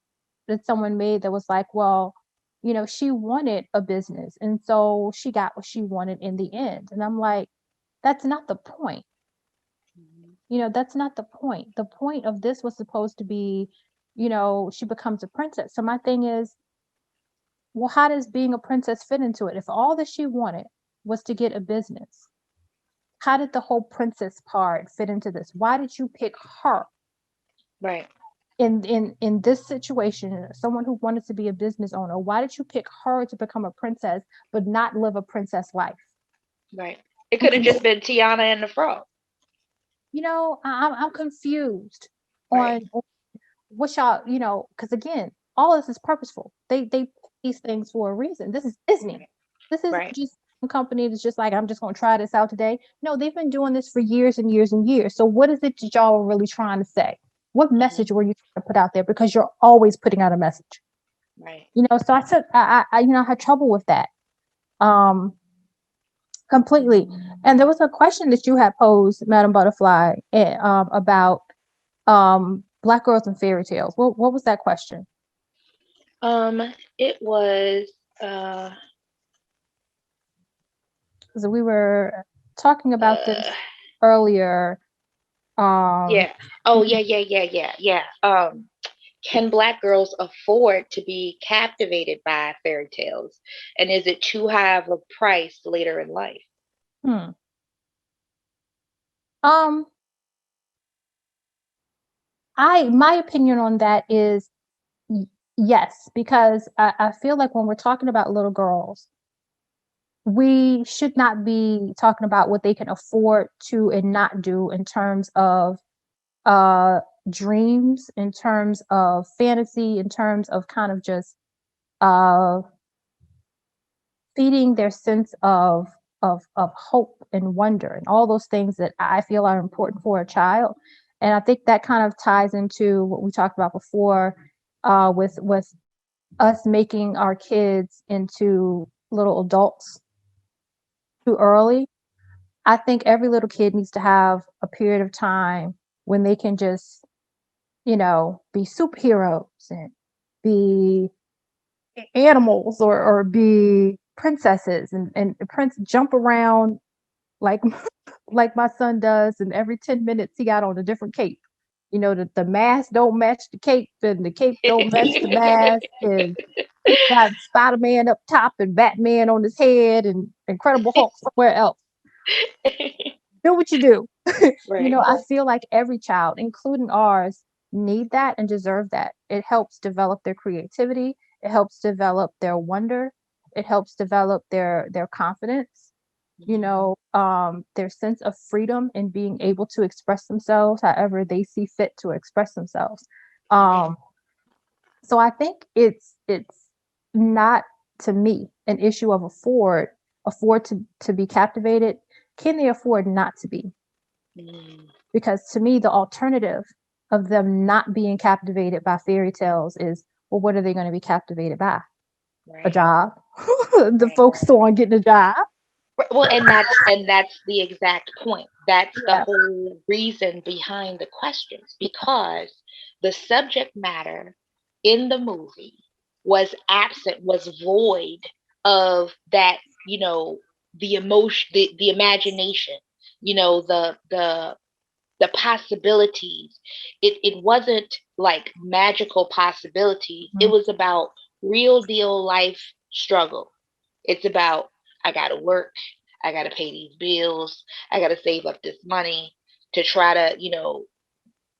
that someone made that was like, well, she wanted a business. And so she got what she wanted in the end. And I'm like, that's not the point. That's not the point. The point of this was supposed to be, she becomes a princess. So my thing is, well, how does being a princess fit into it? If all that she wanted was to get a business, how did the whole princess part fit into this? Why did you pick her? Right. in this situation, someone who wanted to be a business owner, why did you pick her to become a princess but not live a princess life? Right. It I'm could have just confused. been Tiana and the Frog. I'm confused Right. on what y'all, because again, all this is purposeful. They pick these things for a reason. This is Disney. Right. This isn't Right. just some company that's just like, I'm just going to try this out today. No, they've been doing this for years and years and years. So what is it that y'all are really trying to say? What Hmm. message were you trying to put out there? Because you're always putting out a message. Right. So I took I had trouble with that. Um Completely. And there was a question that you had posed, Madam Butterfly, about black girls and fairy tales. What was that question? It was uh Because we were talking about uh this earlier. Um yeah. Oh yeah, yeah, yeah, yeah, yeah. Can black girls afford to be captivated by fairy tales? And is it too high of a price later in life? hmm. um I my opinion on that is yes, because I feel like when we're talking about little girls, we should not be talking about what they can afford to and not do in terms of uh dreams, in terms of fantasy, in terms of kind of just uh feeding their sense of hope and wonder and all those things that I feel are important for a child. And I think that kind of ties into what we talked about before, with us making our kids into little adults too early. I think every little kid needs to have a period of time when they can just, be superheroes and be animals, or be princesses, and prince jump around like like my son does, and every 10 minutes he got on a different cape. The mask don't match the cape, and the cape don't match the mask, and he got Spider-Man up top and Batman on his head and Incredible Hulk somewhere else. Do what you do. Right. I feel like every child, including ours, need that and deserve that. It helps develop their creativity. It helps develop their wonder. It helps develop their confidence. Mhm. Their sense of freedom in being able to express themselves however they see fit to express themselves. Right. Um, so I think it's not, to me, an issue of afford to be captivated. Can they afford not to be? Mm. Because to me, the alternative of them not being captivated by fairy tales is, well, what are they going to be captivated by? A Right. job. The Right. folks on getting a job. Well, and that's the exact point. That's the Yeah. whole reason behind the questions, because the subject matter in the movie was absent, was void of that, the emotion, the imagination, the possibilities. It wasn't like magical possibilities. It Mhm. was about real deal life struggle. It's about, I gotta work, I gotta pay these bills, I gotta save up this money to try to,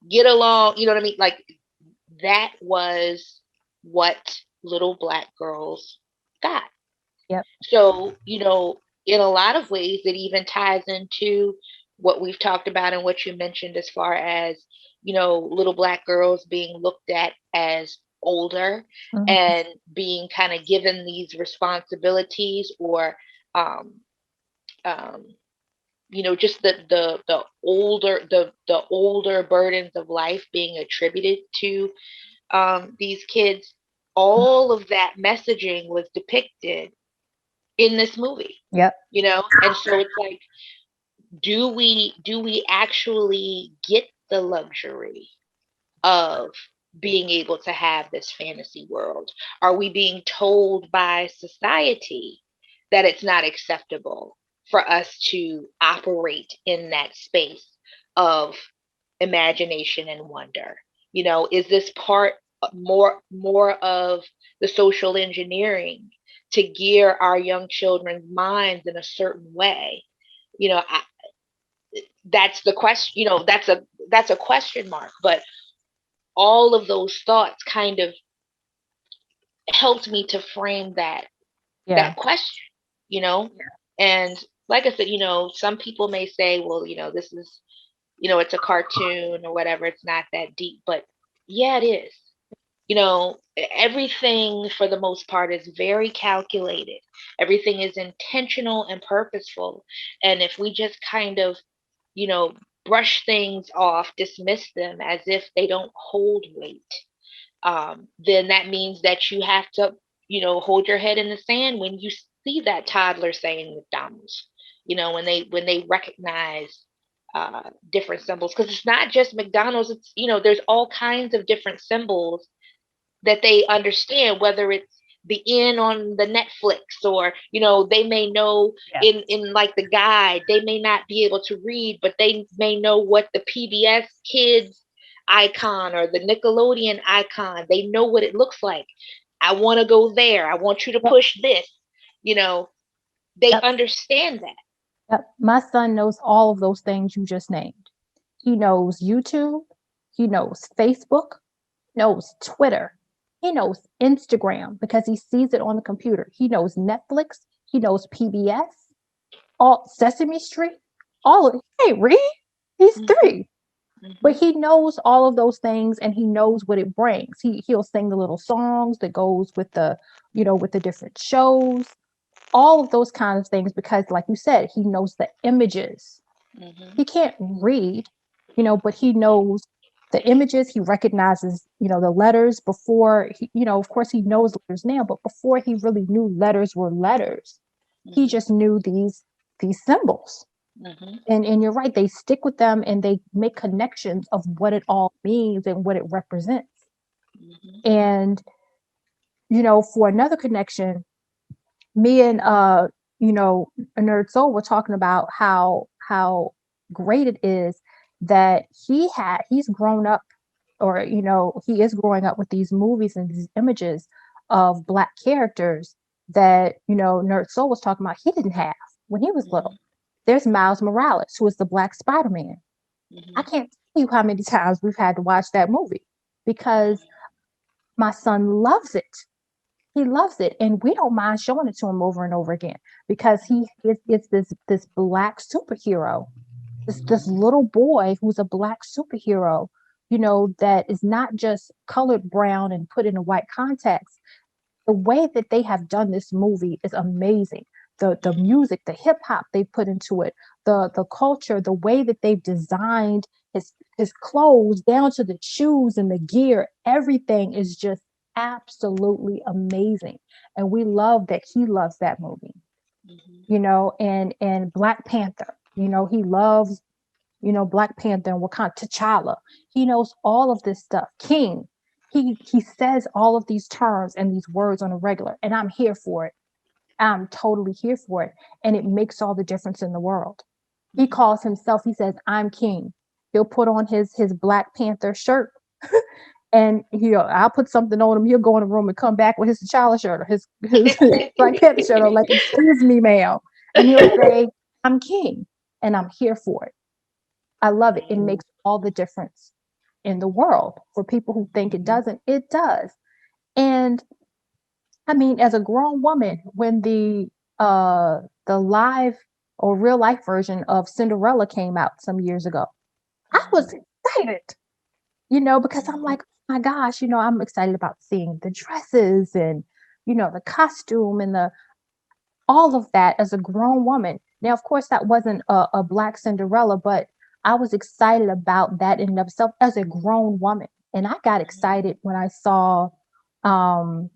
get along. You know what I mean? Like, that was what little black girls got. Yep. So, in a lot of ways, it even ties into what we've talked about and what you mentioned as far as, little black girls being looked at as older Mhm. and being kind of given these responsibilities, or, um, um, just the older burdens of life being attributed to, these kids. All of that messaging was depicted in this movie, Yep. and so it's like, do we actually get the luxury of being able to have this fantasy world? Are we being told by society that it's not acceptable for us to operate in that space of imagination and wonder? Is this part, more of the social engineering to gear our young children's minds in a certain way? I, that's the question. That's a question mark. But all of those thoughts kind of helped me to frame Yeah. that question, you know? And like I said, some people may say, well, this is, it's a cartoon or whatever, it's not that deep, but yeah, it is. Everything for the most part is very calculated. Everything is intentional and purposeful. And if we just kind of, you know, brush things off, dismiss them as if they don't hold weight, then that means that you have to, hold your head in the sand when you see that toddler saying McDonald's. When they recognize different symbols, because it's not just McDonald's. It's there's all kinds of different symbols that they understand, whether it's the in on the Netflix, or they may know Yeah. in like the guide, they may not be able to read, but they may know what the PBS kids icon or the Nickelodeon icon, they know what it looks like. I want to go there, I want you to Yep. push this, you know they Yep. understand that. Yep. My son knows all of those things you just named. He knows YouTube. He knows Facebook. Knows Twitter. He knows Instagram because he sees it on the computer. He knows Netflix. He knows PBS, all Sesame Street, all of hey, read. He's Hmm. 3. But Hmm. he knows all of those things and he knows what it brings. He'll sing the little songs that goes with with the different shows, all of those kinds of things because like you said, he knows the images. Hmm. He can't read, but he knows the images. He recognizes, the letters before of course he knows letters now, but before he really knew letters were letters, he Hmm. just knew these symbols. Hmm. And you're right, they stick with them and they make connections of what it all means and what it represents. Hmm. And, for another connection, me and you know a nerd soul were talking about how great it is that he's grown up, or he is growing up with these movies and these images of black characters that nerd soul was talking about he didn't have when he was little. There's Miles Morales, who is the black Spider-Man. I Hmm. can't tell you how many times we've had to watch that movie because my son loves it. He loves it, and we don't mind showing it to him over and over again because it's this black superhero, this little boy who's a black superhero, that is not just colored brown and put in a white context. The way that they have done this movie is amazing. The music, the hip hop they put into it, the culture, the way that they've designed his clothes down to the shoes and the gear, everything is just absolutely amazing. And we love that he loves that movie. And Black Panther, he loves Black Panther and Wakanda, T'Challa. He knows all of this stuff. King, he says all of these terms and these words on a regular, and I'm here for it. I'm totally here for it, and it makes all the difference in the world. He Hmm. calls himself. He says, "I'm King." He'll put on his Black Panther shirt, and I'll put something on him. He'll go in the room and come back with his T'Challa shirt or his Black Panther shirt, or like, "Excuse me, ma'am," and he'll say, "I'm King, and I'm here for it." I love it. It makes all the difference in the world. For people who think it doesn't, it does. And I mean, as a grown woman, when the live or real life version of Cinderella came out some years ago, I was excited, because I'm like, oh my gosh, I'm excited about seeing the dresses and the costume and the all of that as a grown woman. Now, of course, that wasn't a black Cinderella, but I was excited about that in and of itself as a grown woman. And I got excited when I saw um,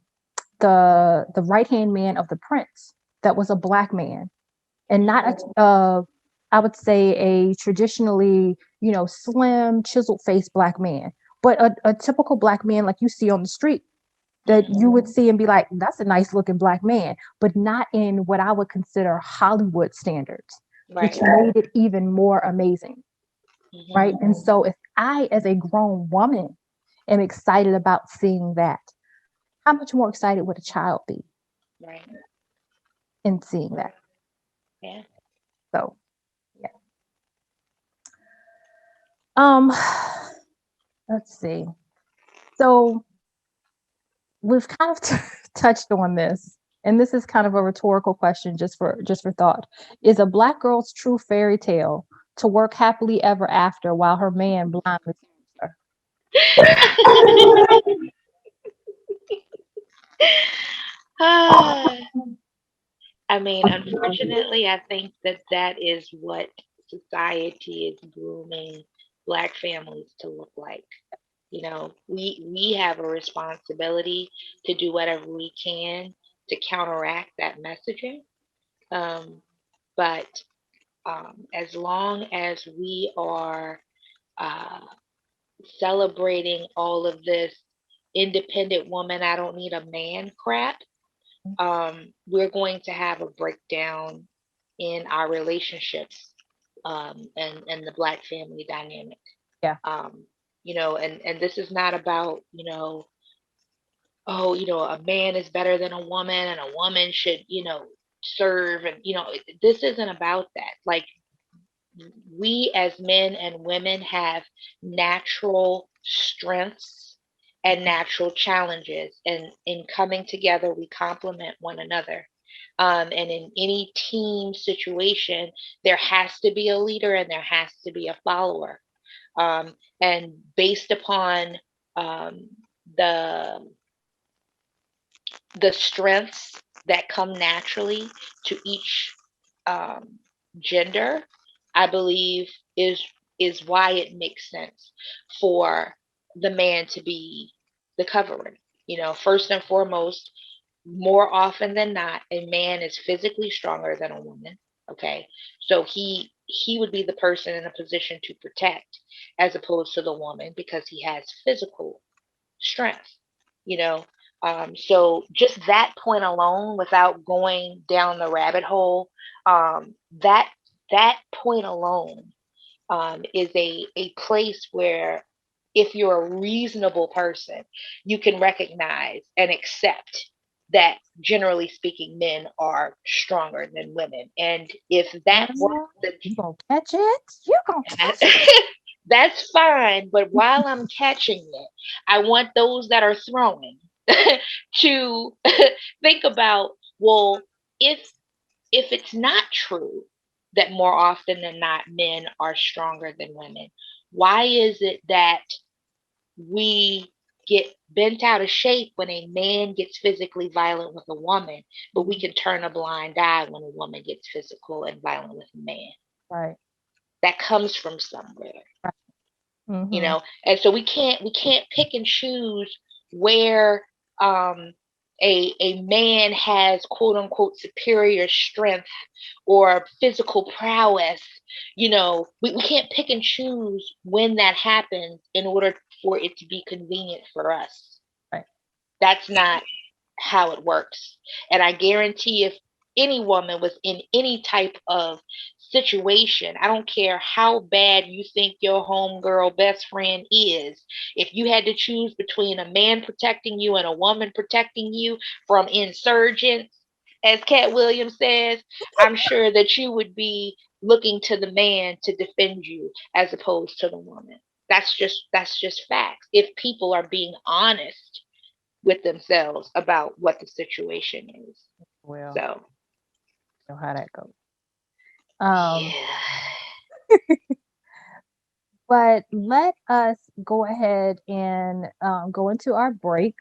the right hand man of the prince that was a black man and not I would say a traditionally slim chiseled face black man, but a typical black man like you see on the street that you would see and be like, that's a nice looking black man, but not in what I would consider Hollywood standards, which Right. made it even more amazing. Right. Hmm. And so if I, as a grown woman, am excited about seeing that, how much more excited would a child be Right. in seeing that? Yeah. So yeah. Um, let's see. So we've kind of touched on this, and this is kind of a rhetorical question, just for thought. Is a black girl's true fairy tale to work happily ever after while her man blindly follows Ah, I mean, her? unfortunately, I think that that is what society is grooming Black families to look like. You know, we have a responsibility to do whatever we can to counteract that messaging. Um, but as long as we are uh, celebrating all of this independent woman, I don't need a man crap, we're going to have a breakdown in our relationships, and the Black family dynamic. Yeah. Um, and this is not about, oh, a man is better than a woman and a woman should, serve. And, this isn't about that. Like, we as men and women have natural strengths and natural challenges, and in coming together we complement one another. And in any team situation, there has to be a leader and there has to be a follower. And based upon um, the the strengths that come naturally to each um, gender, I believe is why it makes sense for the man to be the covering. First and foremost, more often than not, a man is physically stronger than a woman. Okay, so he would be the person in a position to protect, as opposed to the woman, because he has physical strength, you know. So just that point alone, without going down the rabbit hole, that point alone is a place where, if you're a reasonable person, you can recognize and accept that, generally speaking, men are stronger than women. And if that was Girl, the you gonna catch it? You gonna that, catch it? that's fine. But while I'm catching it, I want those that are throwing to think about, well, if it's not true that more often than not men are stronger than women, why is it that we get bent out of shape when a man gets physically violent with a woman, but we can turn a blind eye when a woman gets physical and violent with a man? Right. That comes from somewhere. Right. Mm-hmm. And so we can't pick and choose where um a man has quote unquote superior strength or physical prowess. We can't pick and choose when that happens in order for it to be convenient for us. Right. That's not how it works. And I guarantee, if any woman was in any type of situation, I don't care how bad you think your homegirl best friend is, if you had to choose between a man protecting you and a woman protecting you from insurgents, as Cat Williams says, I'm sure that you would be looking to the man to defend you as opposed to the woman. That's just facts. If people are being honest with themselves about what the situation is. Well, So, you know how that goes. Um, yeah. but let us go ahead and go into our break.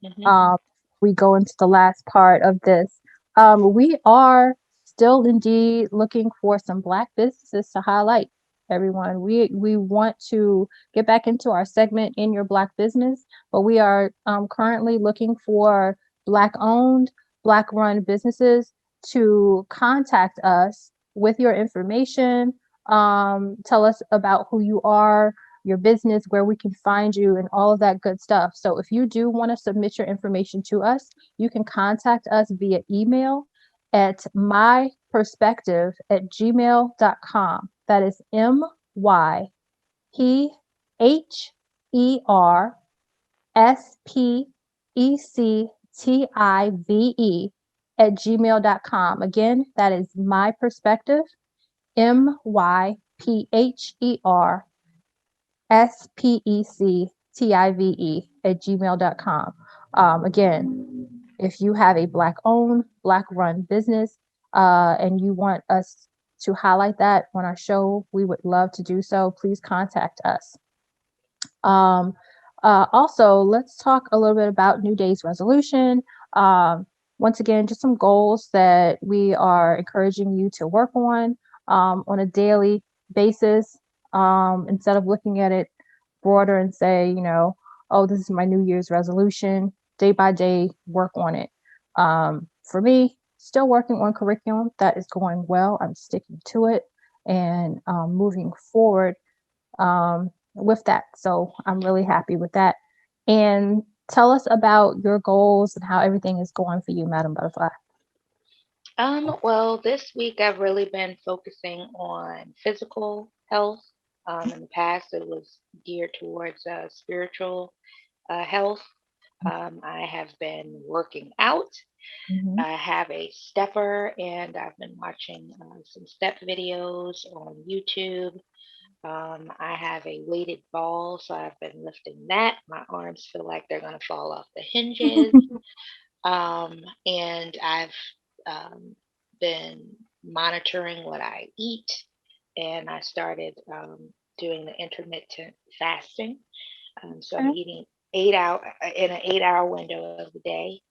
Hmm. um, we go into the last part of this. We are still indeed looking for some Black businesses to highlight. Everyone, we want to get back into our segment in your Black business, but we are currently looking for Black owned, Black run businesses to contact us with your information. Tell us about who you are, your business, where we can find you, and all of that good stuff. So if you do want to submit your information to us, you can contact us via email at myperspective@gmail.com. That is MYPHERSPECTIVE @gmail.com. Again, that is my perspective, MYPHERSPECTIVE tive@gmail.com. Again, if you have a Black owned, Black run business, and you want us to highlight that on our show, we would love to do so. Please contact us. Um, Also, let's talk a little bit about New Day's resolution. Um, Once again, just some goals that we are encouraging you to work on a daily basis. Instead of looking at it broader and say, oh, this is my New Year's resolution, day by day, work on it. For me, still working on curriculum that is going well. I'm sticking to it and moving forward with that. So I'm really happy with that. And tell us about your goals and how everything is going for you, Madam Butterfly. Well, this week I've really been focusing on physical health. In the past, it was geared towards spiritual health. I have been working out. Mm-hmm. I have a stepper, and I've been watching some step videos on YouTube. I have a weighted ball, so I've been lifting that. My arms feel like they're going to fall off the hinges. And I've um, been monitoring what I eat, and I started doing the intermittent fasting. So I'm Okay. eating 8 hour in an 8 hour window of the day.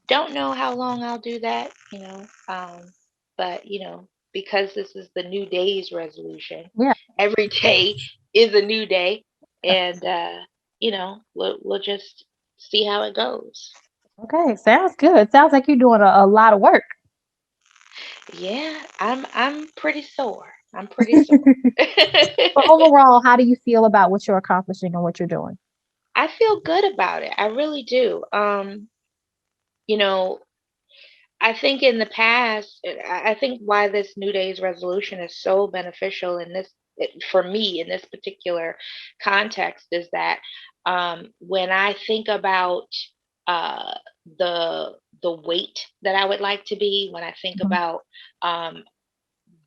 Don't know how long I'll do that, but because this is the new day's resolution, Yeah. every day is a new day, and we'll just see how it goes. Okay. Sounds good. Sounds like you're doing a lot of work. Yeah, I'm pretty sore. I'm pretty sore. But overall, how do you feel about what you're accomplishing and what you're doing? I feel good about it. I really do. You know, I think in the past, I think why this New Day's resolution is so beneficial in for me in this particular context is that when I think about uh, the weight that I would like to be, when I think Mhm. about um,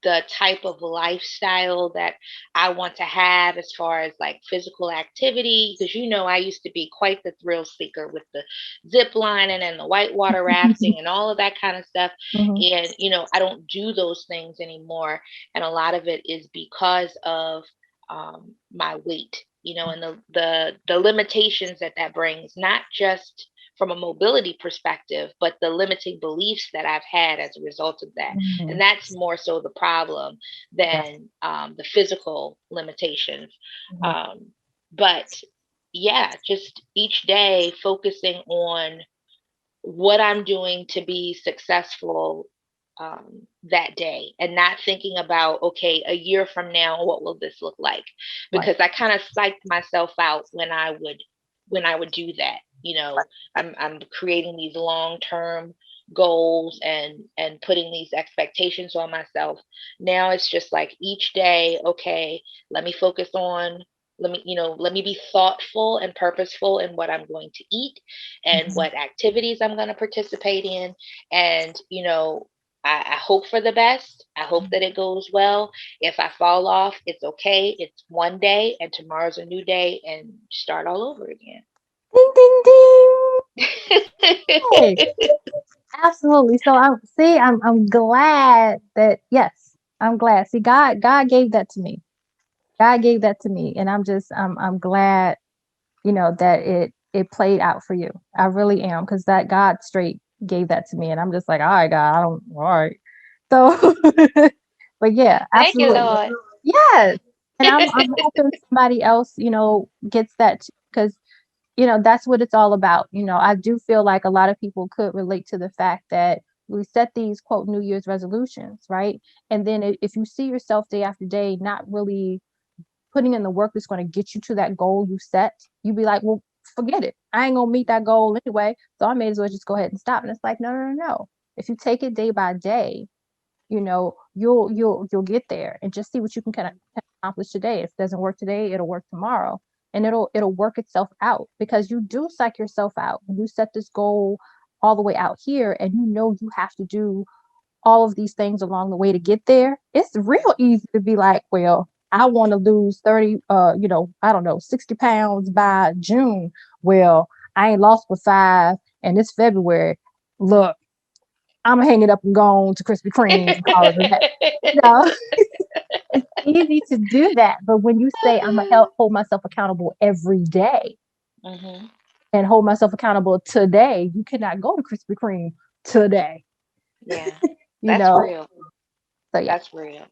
the type of lifestyle that I want to have as far as like physical activity. Because I used to be quite the thrill seeker with the zip lining and the whitewater rafting and all of that kind of stuff. Mhm. And, I don't do those things anymore. And a lot of it is because of my weight, and the limitations that brings, not just from a mobility perspective, but the limiting beliefs that I've had as a result of that. And Mhm. that's more so the problem Yes. than the physical limitations. Mhm. Um, but yeah, just each day focusing on what I'm doing to be successful that day, and not thinking about, okay, a year from now, what will this look like? Right. Because I kind of psyched myself out when I would do that. I'm creating these long term goals and putting these expectations on myself. Now it's just like each day, okay, let me focus on let me be thoughtful and purposeful in what I'm going to eat and Mhm. what activities I'm going to participate in. And, I hope for the best. I hope that it goes well. If I fall off, it's okay. It's one day, and tomorrow's a new day, and start all over again. Ding ding ding. Hey, absolutely. So I see. I'm glad that yes, I'm glad. See, God gave that to me. God gave that to me, and I'm glad that it played out for you. I really am because that God straight gave that to me, and I'm just like, all right, God, I don't, all right. So, but yeah, Thank you, absolutely, Lord. yes. And I'm hoping somebody else, gets that because that's what it's all about. I do feel like a lot of people could relate to the fact that we set these quote New Year's resolutions, right? And then if you see yourself day after day not really putting in the work that's going to get you to that goal you set, you be like, well, forget it. I ain't gonna meet that goal anyway, so I may as well just go ahead and stop. And it's like, no, no, no, no. If you take it day by day, you'll get there and just see what you can kind of accomplish today. If it doesn't work today, it'll work tomorrow, and it'll work itself out because you do psych yourself out when you set this goal all the way out here, and you have to do all of these things along the way to get there. It's real easy to be like, well. I want to lose 30, I don't know, 60 pounds by June. Well, I ain't lost but five, and it's February. Look, I'm gonna hang it up and go on to Krispy Kreme's and call it a day. You know, it's easy to do that. But when you say I'm gonna hold myself accountable every day Hmm. and hold myself accountable today, you cannot go to Krispy Kreme today. Yeah, You that's know, real. so yeah. That's real.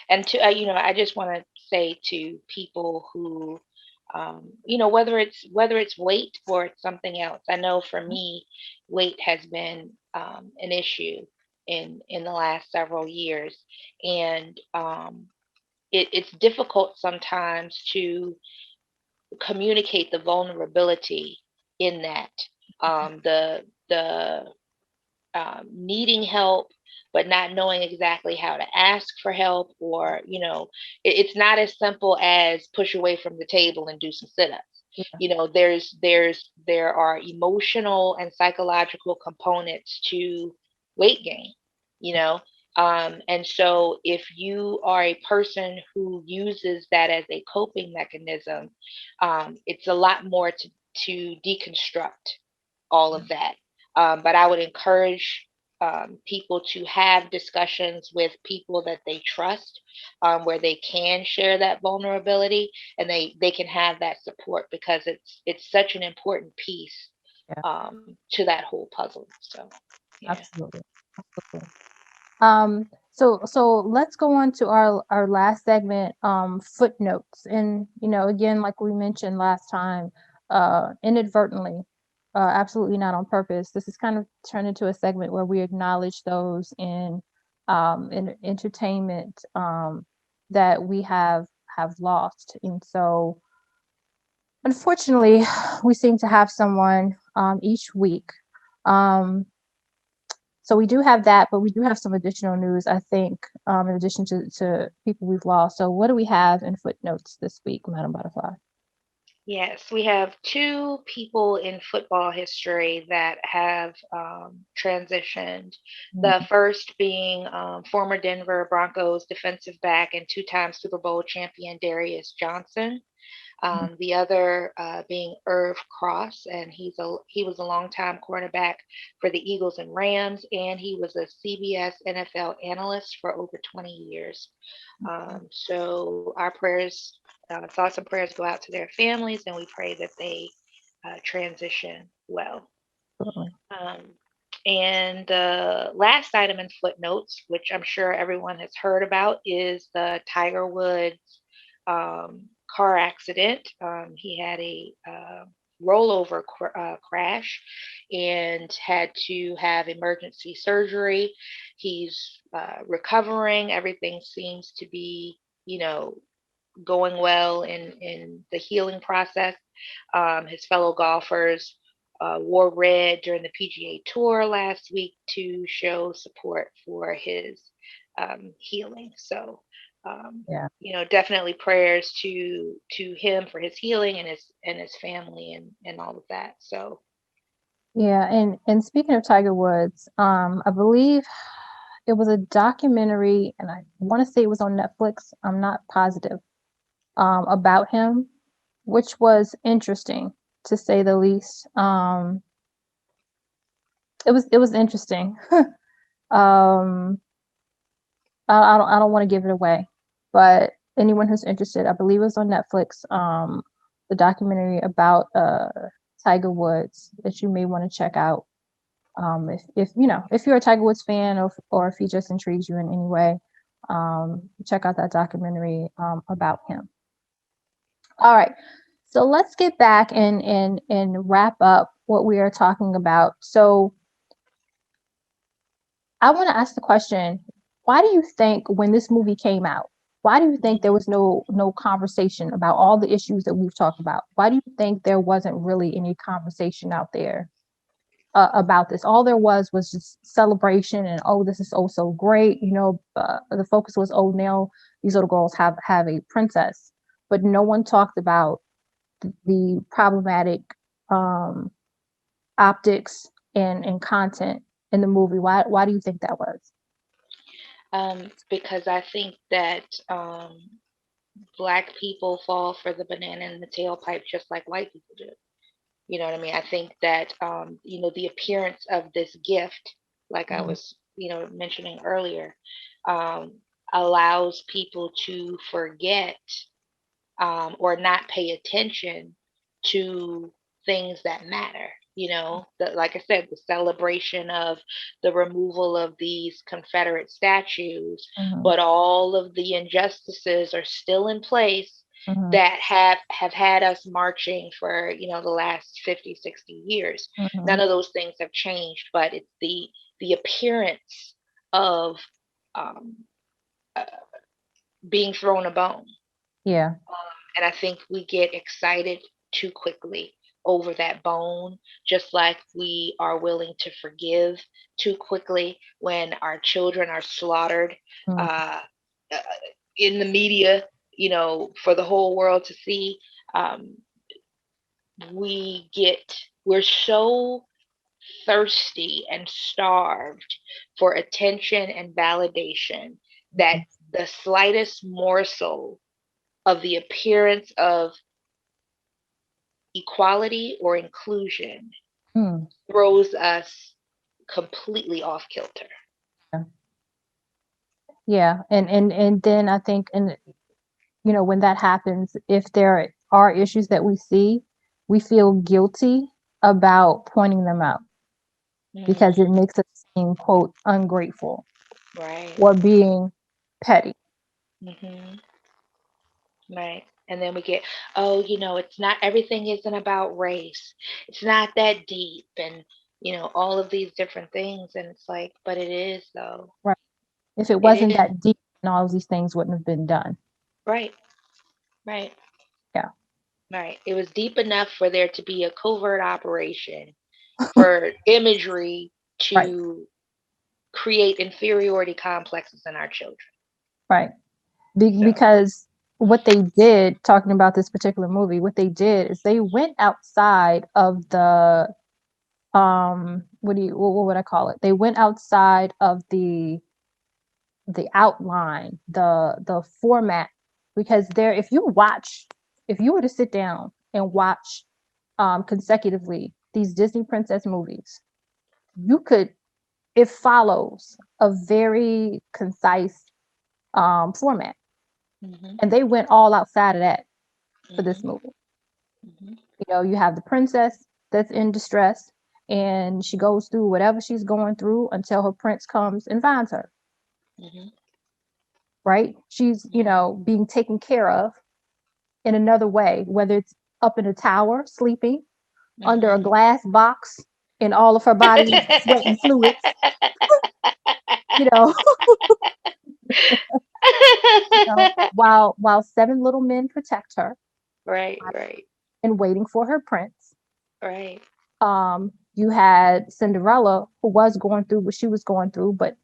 And to I just want to say to people who, whether it's weight or it's something else. I know for me, weight has been an issue in the last several years, and it's difficult sometimes to communicate the vulnerability in that. The needing help, but not knowing exactly how to ask for help, or it's not as simple as push away from the table and do some sit-ups. Yeah, There are emotional and psychological components to weight gain. You know, and so if you are a person who uses that as a coping mechanism, it's a lot more to deconstruct all of that. But I would encourage people to have discussions with people that they trust, where they can share that vulnerability, and they can have that support, because it's such an important piece yeah, to that whole puzzle. So, yeah. absolutely. Absolutely. So let's go on to our last segment, footnotes. And again, like we mentioned last time, inadvertently, absolutely not on purpose. This is kind of turned into a segment where we acknowledge those in entertainment that we have lost. And so unfortunately, we seem to have someone each week. Um, so we do have that, but we do have some additional news, I think, in addition to people we've lost. So what do we have in footnotes this week, Madam Butterfly? Yes, we have two people in football history that have transitioned. The Mm, first being former Denver Broncos defensive back and two-time Super Bowl champion Darius Johnson. mm, The other being Irv Cross, and he was a longtime cornerback for the Eagles and Rams, and he was a CBS NFL analyst for over 20 years. So our prayers, thoughts and prayers go out to their families, and we pray that they transition well. absolutely. Um, and the last item in footnotes, which I'm sure everyone has heard about, is the Tiger Woods car accident. He had a rollover crash and had to have emergency surgery. He's recovering. Everything seems to be, you know, going well in the healing process. His fellow golfers wore red during the PGA Tour last week to show support for his healing. So, Yeah. definitely prayers to him for his healing, and his family, and all of that. So, Yeah, and speaking of Tiger Woods, I believe it was a documentary, and I want to say it was on Netflix. I'm not positive, about him, which was interesting to say the least. It was interesting. um, I don't want to give it away, but anyone who's interested, I believe it was on Netflix. The documentary about Tiger Woods that you may want to check out. If you're a Tiger Woods fan, or if he just intrigues you in any way, check out that documentary about him. All right, so let's get back and wrap up what we are talking about. So I want to ask the question, why do you think when this movie came out, why do you think there mhm. was no conversation about all the issues that we've talked about? Why do you think there wasn't really any conversation out there about this? All there was just celebration and, oh, this is oh so great. The focus was, oh, now these little girls have a princess, but no one talked about the problematic um, optics and content in the movie. Why do you think that was? Because I think that Black people fall for the banana in the tailpipe just like white people do. You know what I mean? I think that the appearance of this gift, like I Mhm. was, mentioning earlier, um, allows people to forget or not pay attention to things that matter. Like I said, the celebration of the removal of these Confederate statues, Mhm. but all of the injustices are still in place Mhm. that have had us marching for the last 50, 60 years. None Mhm. of those things have changed, but it's the appearance of um, uh, being thrown a bone. Yeah. And I think we get excited too quickly over that bone, just like we are willing to forgive too quickly when our children are slaughtered Mhm. uh, uh, in the media, for the whole world to see. Um, we're so thirsty and starved for attention and validation that the slightest morsel of the appearance of equality or inclusion Mhm. throws us completely off kilter. Yeah. Yeah. And then I think, and when that happens, if there are issues that we see, we feel guilty about pointing them out because it Mm, makes us seem, quote, ungrateful right. or being petty. Hmm. Right. And then we get, oh, it's not everything isn't about race. It's not that deep, and all of these different things. And it's like, but it is though. Right. If it It wasn't is. that deep, then all of these things wouldn't have been done. Right. Right. Yeah. Right. It was deep enough for there to be a covert operation for imagery Right. to create inferiority complexes in our children. Right. So, Because what they did, talking about this particular movie, what they did is they went outside of the what would I call it? They went outside of the outline, the format, because there, if you were to sit down and watch consecutively these Disney princess movies, you could it follows a very concise format, hmm and they went all outside of that for this hmm movie. hmm You have the princess that's in distress, and she goes through whatever she's going through until her prince comes and finds her. hmm Right? She's being taken care of in another way, whether it's up in a tower sleeping under a hmm glass box and all of her body sweat and fluids, you know, while seven little men protect her Right, right, and waiting for her prince. right. You had Cinderella who was going through what she was going through, but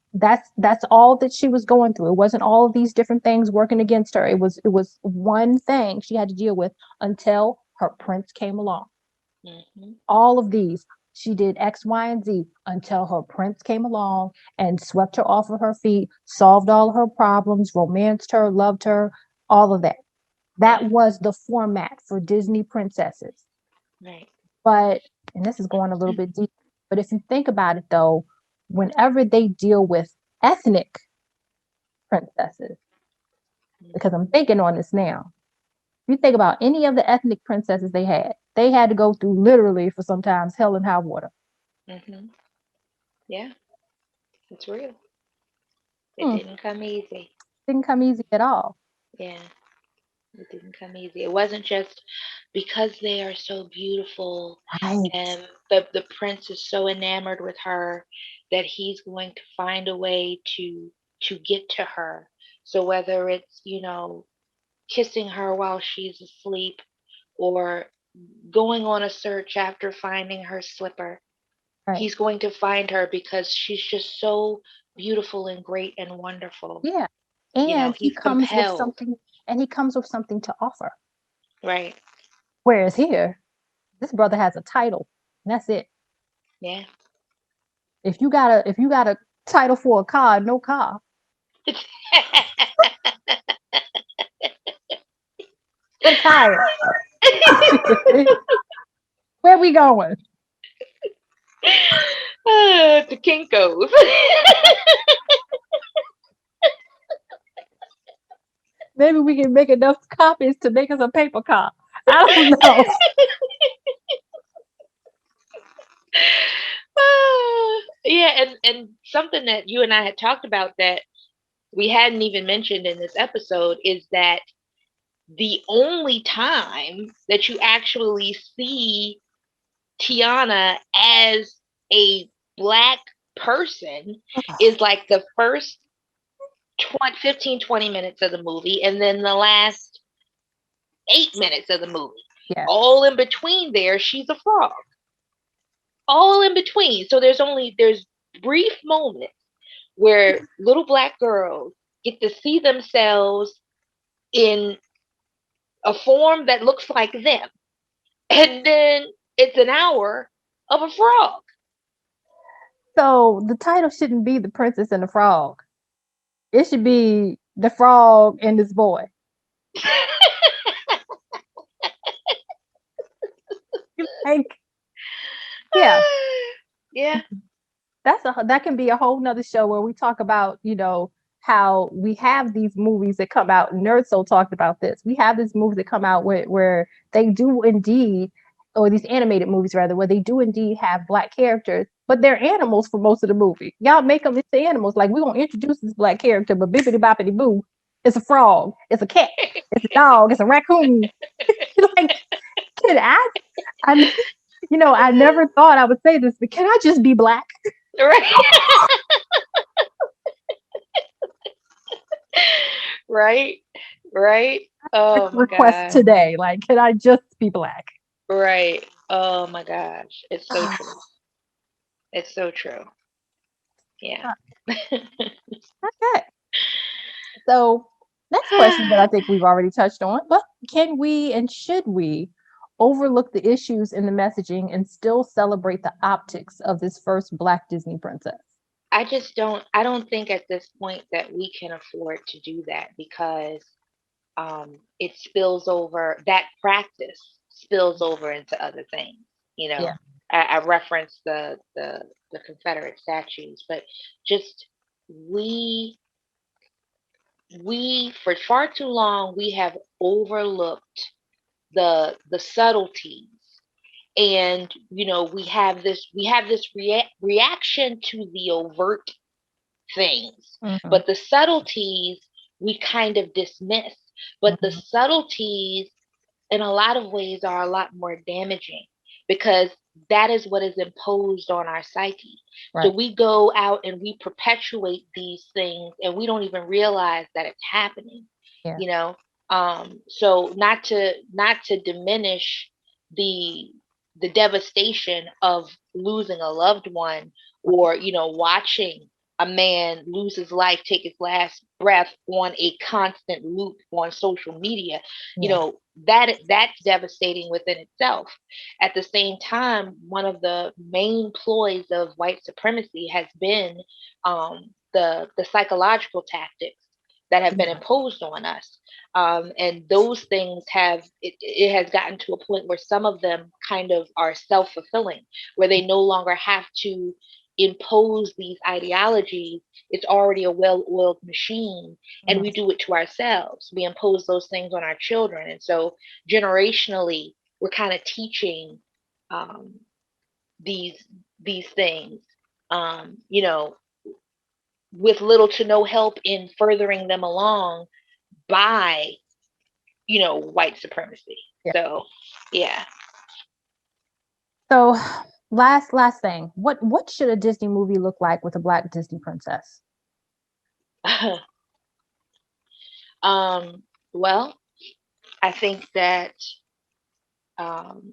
that's all that she was going through. It wasn't all of these different things working against her. It was one thing she had to deal with until her prince came along. hmm All of these. She did X, Y, and Z until her prince came along and swept her off of her feet, solved all of her problems, romanced her, loved her, all of that. Yeah, That was the format for Disney princesses. right. But, and this is going a little bit deep, but if you think about it though, whenever they deal with ethnic princesses, because I'm thinking on this now, if you think about any of the ethnic princesses they had to go through literally for sometimes hell and high water. Hmm. Yeah, it's real. It Hmm, didn't come easy. didn't come easy at all. Yeah, it didn't come easy. It wasn't just because they are so beautiful Right, and the prince is so enamored with her that he's going to find a way to get to her. So whether it's, kissing her while she's asleep or going on a search after finding her slipper, right. he's going to find her because she's just so beautiful and great and wonderful. Yeah. And He's compelled. he comes with something to offer. Right. Whereas here, this brother has a title. And that's it. Yeah. If you got a title for a car, no car. We're tired. Where we going? To Kinko's. Maybe we can make enough copies to make us a paper cop. I don't know. Yeah, and something that you and I had talked about that we hadn't even mentioned in this episode is that the only time that you actually see Tiana as a black person is like the first 20, 15, 20 minutes of the movie, and then the last 8 minutes of the movie. Yeah. All in between there, she's a frog. All in between. So there's brief moments where little black girls get to see themselves in a form that looks like them. And then it's an hour of a frog. So the title shouldn't be The Princess and the Frog. It should be The Frog and This Boy. Like, yeah, Yeah. that can be a whole nother show where we talk about, how we have these movies that come out. NERDSoul talked about this. We have these movies that come out where they do indeed, or these animated movies rather, where they do indeed have black characters, but they're animals for most of the movie. Y'all make them into animals. Like, we're gonna introduce this black character, but bippity boppity boo, it's a frog, it's a cat, it's a dog, it's a raccoon. Like, can I, I never thought I would say this, but can I just be black? Right. Right. Right. Oh my Request God. today. Like, can I just be black? Right. Oh my gosh. It's so true. It's so true. Yeah. Okay. So, next question that I think we've already touched on, but can we and should we overlook the issues in the messaging and still celebrate the optics of this first black Disney princess? I don't think at this point that we can afford to do that because it spills over, that practice spills over into other things. You know, Yeah. I referenced the Confederate statues, but just we we for far too long we have overlooked the subtleties, and we have this reaction to the overt things, Hmm. but the subtleties we kind of dismiss. But the Hmm. subtleties, in a lot of ways, are a lot more damaging because that is what is imposed on our psyche. So Right. we go out and we perpetuate these things and we don't even realize that it's happening, Yeah. you know? So not to diminish the the devastation of losing a loved one, or watching a man lose his life, take his last breath on a constant loop on social media. Yeah. That's devastating within itself. At the same time, one of the main ploys of white supremacy has been the psychological tactics that have been Yeah. imposed on us. And those things it has gotten to a point where some of them kind of are self-fulfilling, where they no longer have to impose these ideologies. It's already a well-oiled machine, and we Mhm. do it to ourselves. We impose those things on our children, and so generationally we're kind of teaching um, these these things, you know with little to no help in furthering them along by white supremacy. Yeah. So yeah. So, last thing. What should a Disney movie look like with a black Disney princess? um well, I think that um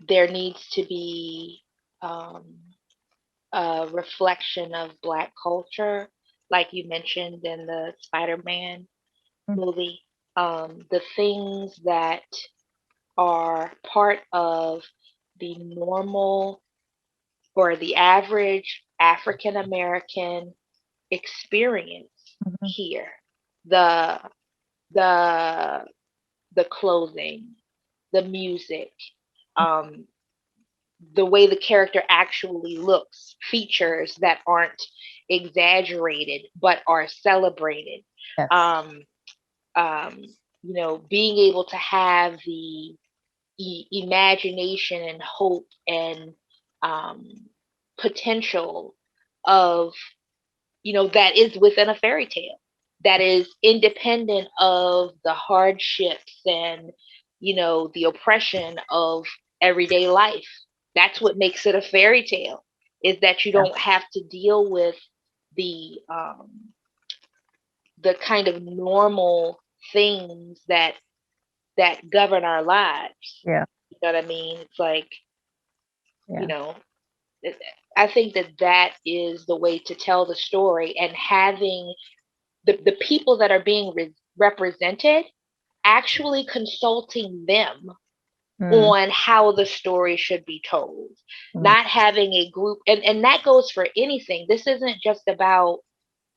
there needs to be um a reflection of black culture, like you mentioned in the Spider-Man Mm. movie. The things that are part of the normal or the average African American experience Mhm. here. The the the clothing, the music, um, the way the character actually looks, features that aren't exaggerated but are celebrated. Yes. Um, being able to have the imagination and hope and um, potential of, that is within a fairy tale, that is independent of the hardships and, the oppression of everyday life. That's what makes it a fairy tale, is that you Yeah. don't have to deal with the kind of normal things that govern our lives. Yeah. You know what I mean? It's like, you Yeah. know, I think that is the way to tell the story, and having the people that are being represented actually consulting them Mm, on how the story should be told, mm, not having a group. And that goes for anything. This isn't just about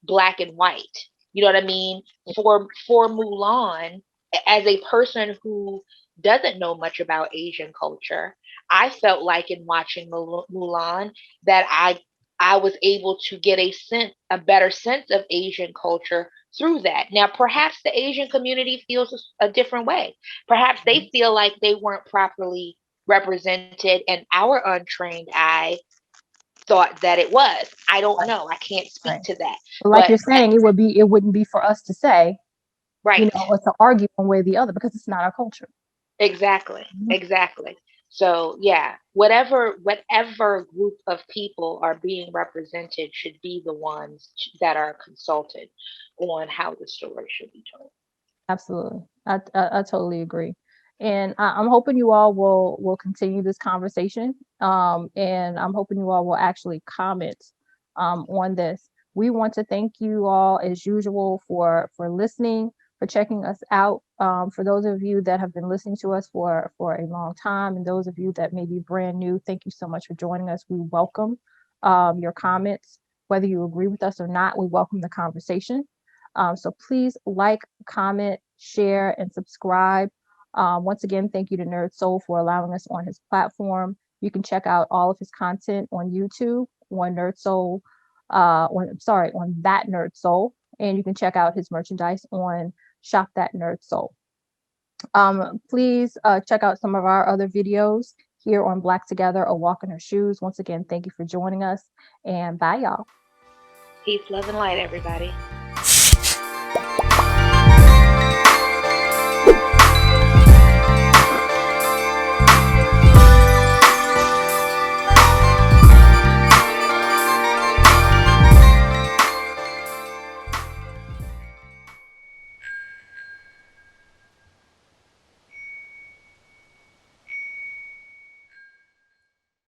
black and white. You know what I mean? For Mulan, as a person who doesn't know much about Asian culture, I felt like in watching Mulan that I was able to get a better sense of Asian culture through that. Now, perhaps the Asian community feels a different way. Perhaps they feel like they weren't properly represented, and our untrained eye thought that it was. I don't right. know. I can't speak Right. to that. But like But you're saying, it wouldn't be for us to say, right, or to argue one way or the other because it's not our culture. exactly, Mhm. exactly. So yeah, whatever group of people are being represented should be the ones that are consulted on how the story should be told. Absolutely. I totally agree. And I'm hoping you all will continue this conversation. And I'm hoping you all will actually comment on this. We want to thank you all as usual for listening, for checking us out. For those of you that have been listening to us for a long time, and those of you that may be brand new, thank you so much for joining us. We welcome your comments, whether you agree with us or not. We welcome the conversation. So please like, comment, share, and subscribe. Once again, thank you to NERDSoul for allowing us on his platform. You can check out all of his content on YouTube, on NERDSoul, on that NERDSoul, and you can check out his merchandise on Shop That NERDSoul. Please check out some of our other videos here on Black Together, A Walk in Her Shoes. Once again, thank you for joining us, and bye, y'all. Peace, love, and light, everybody.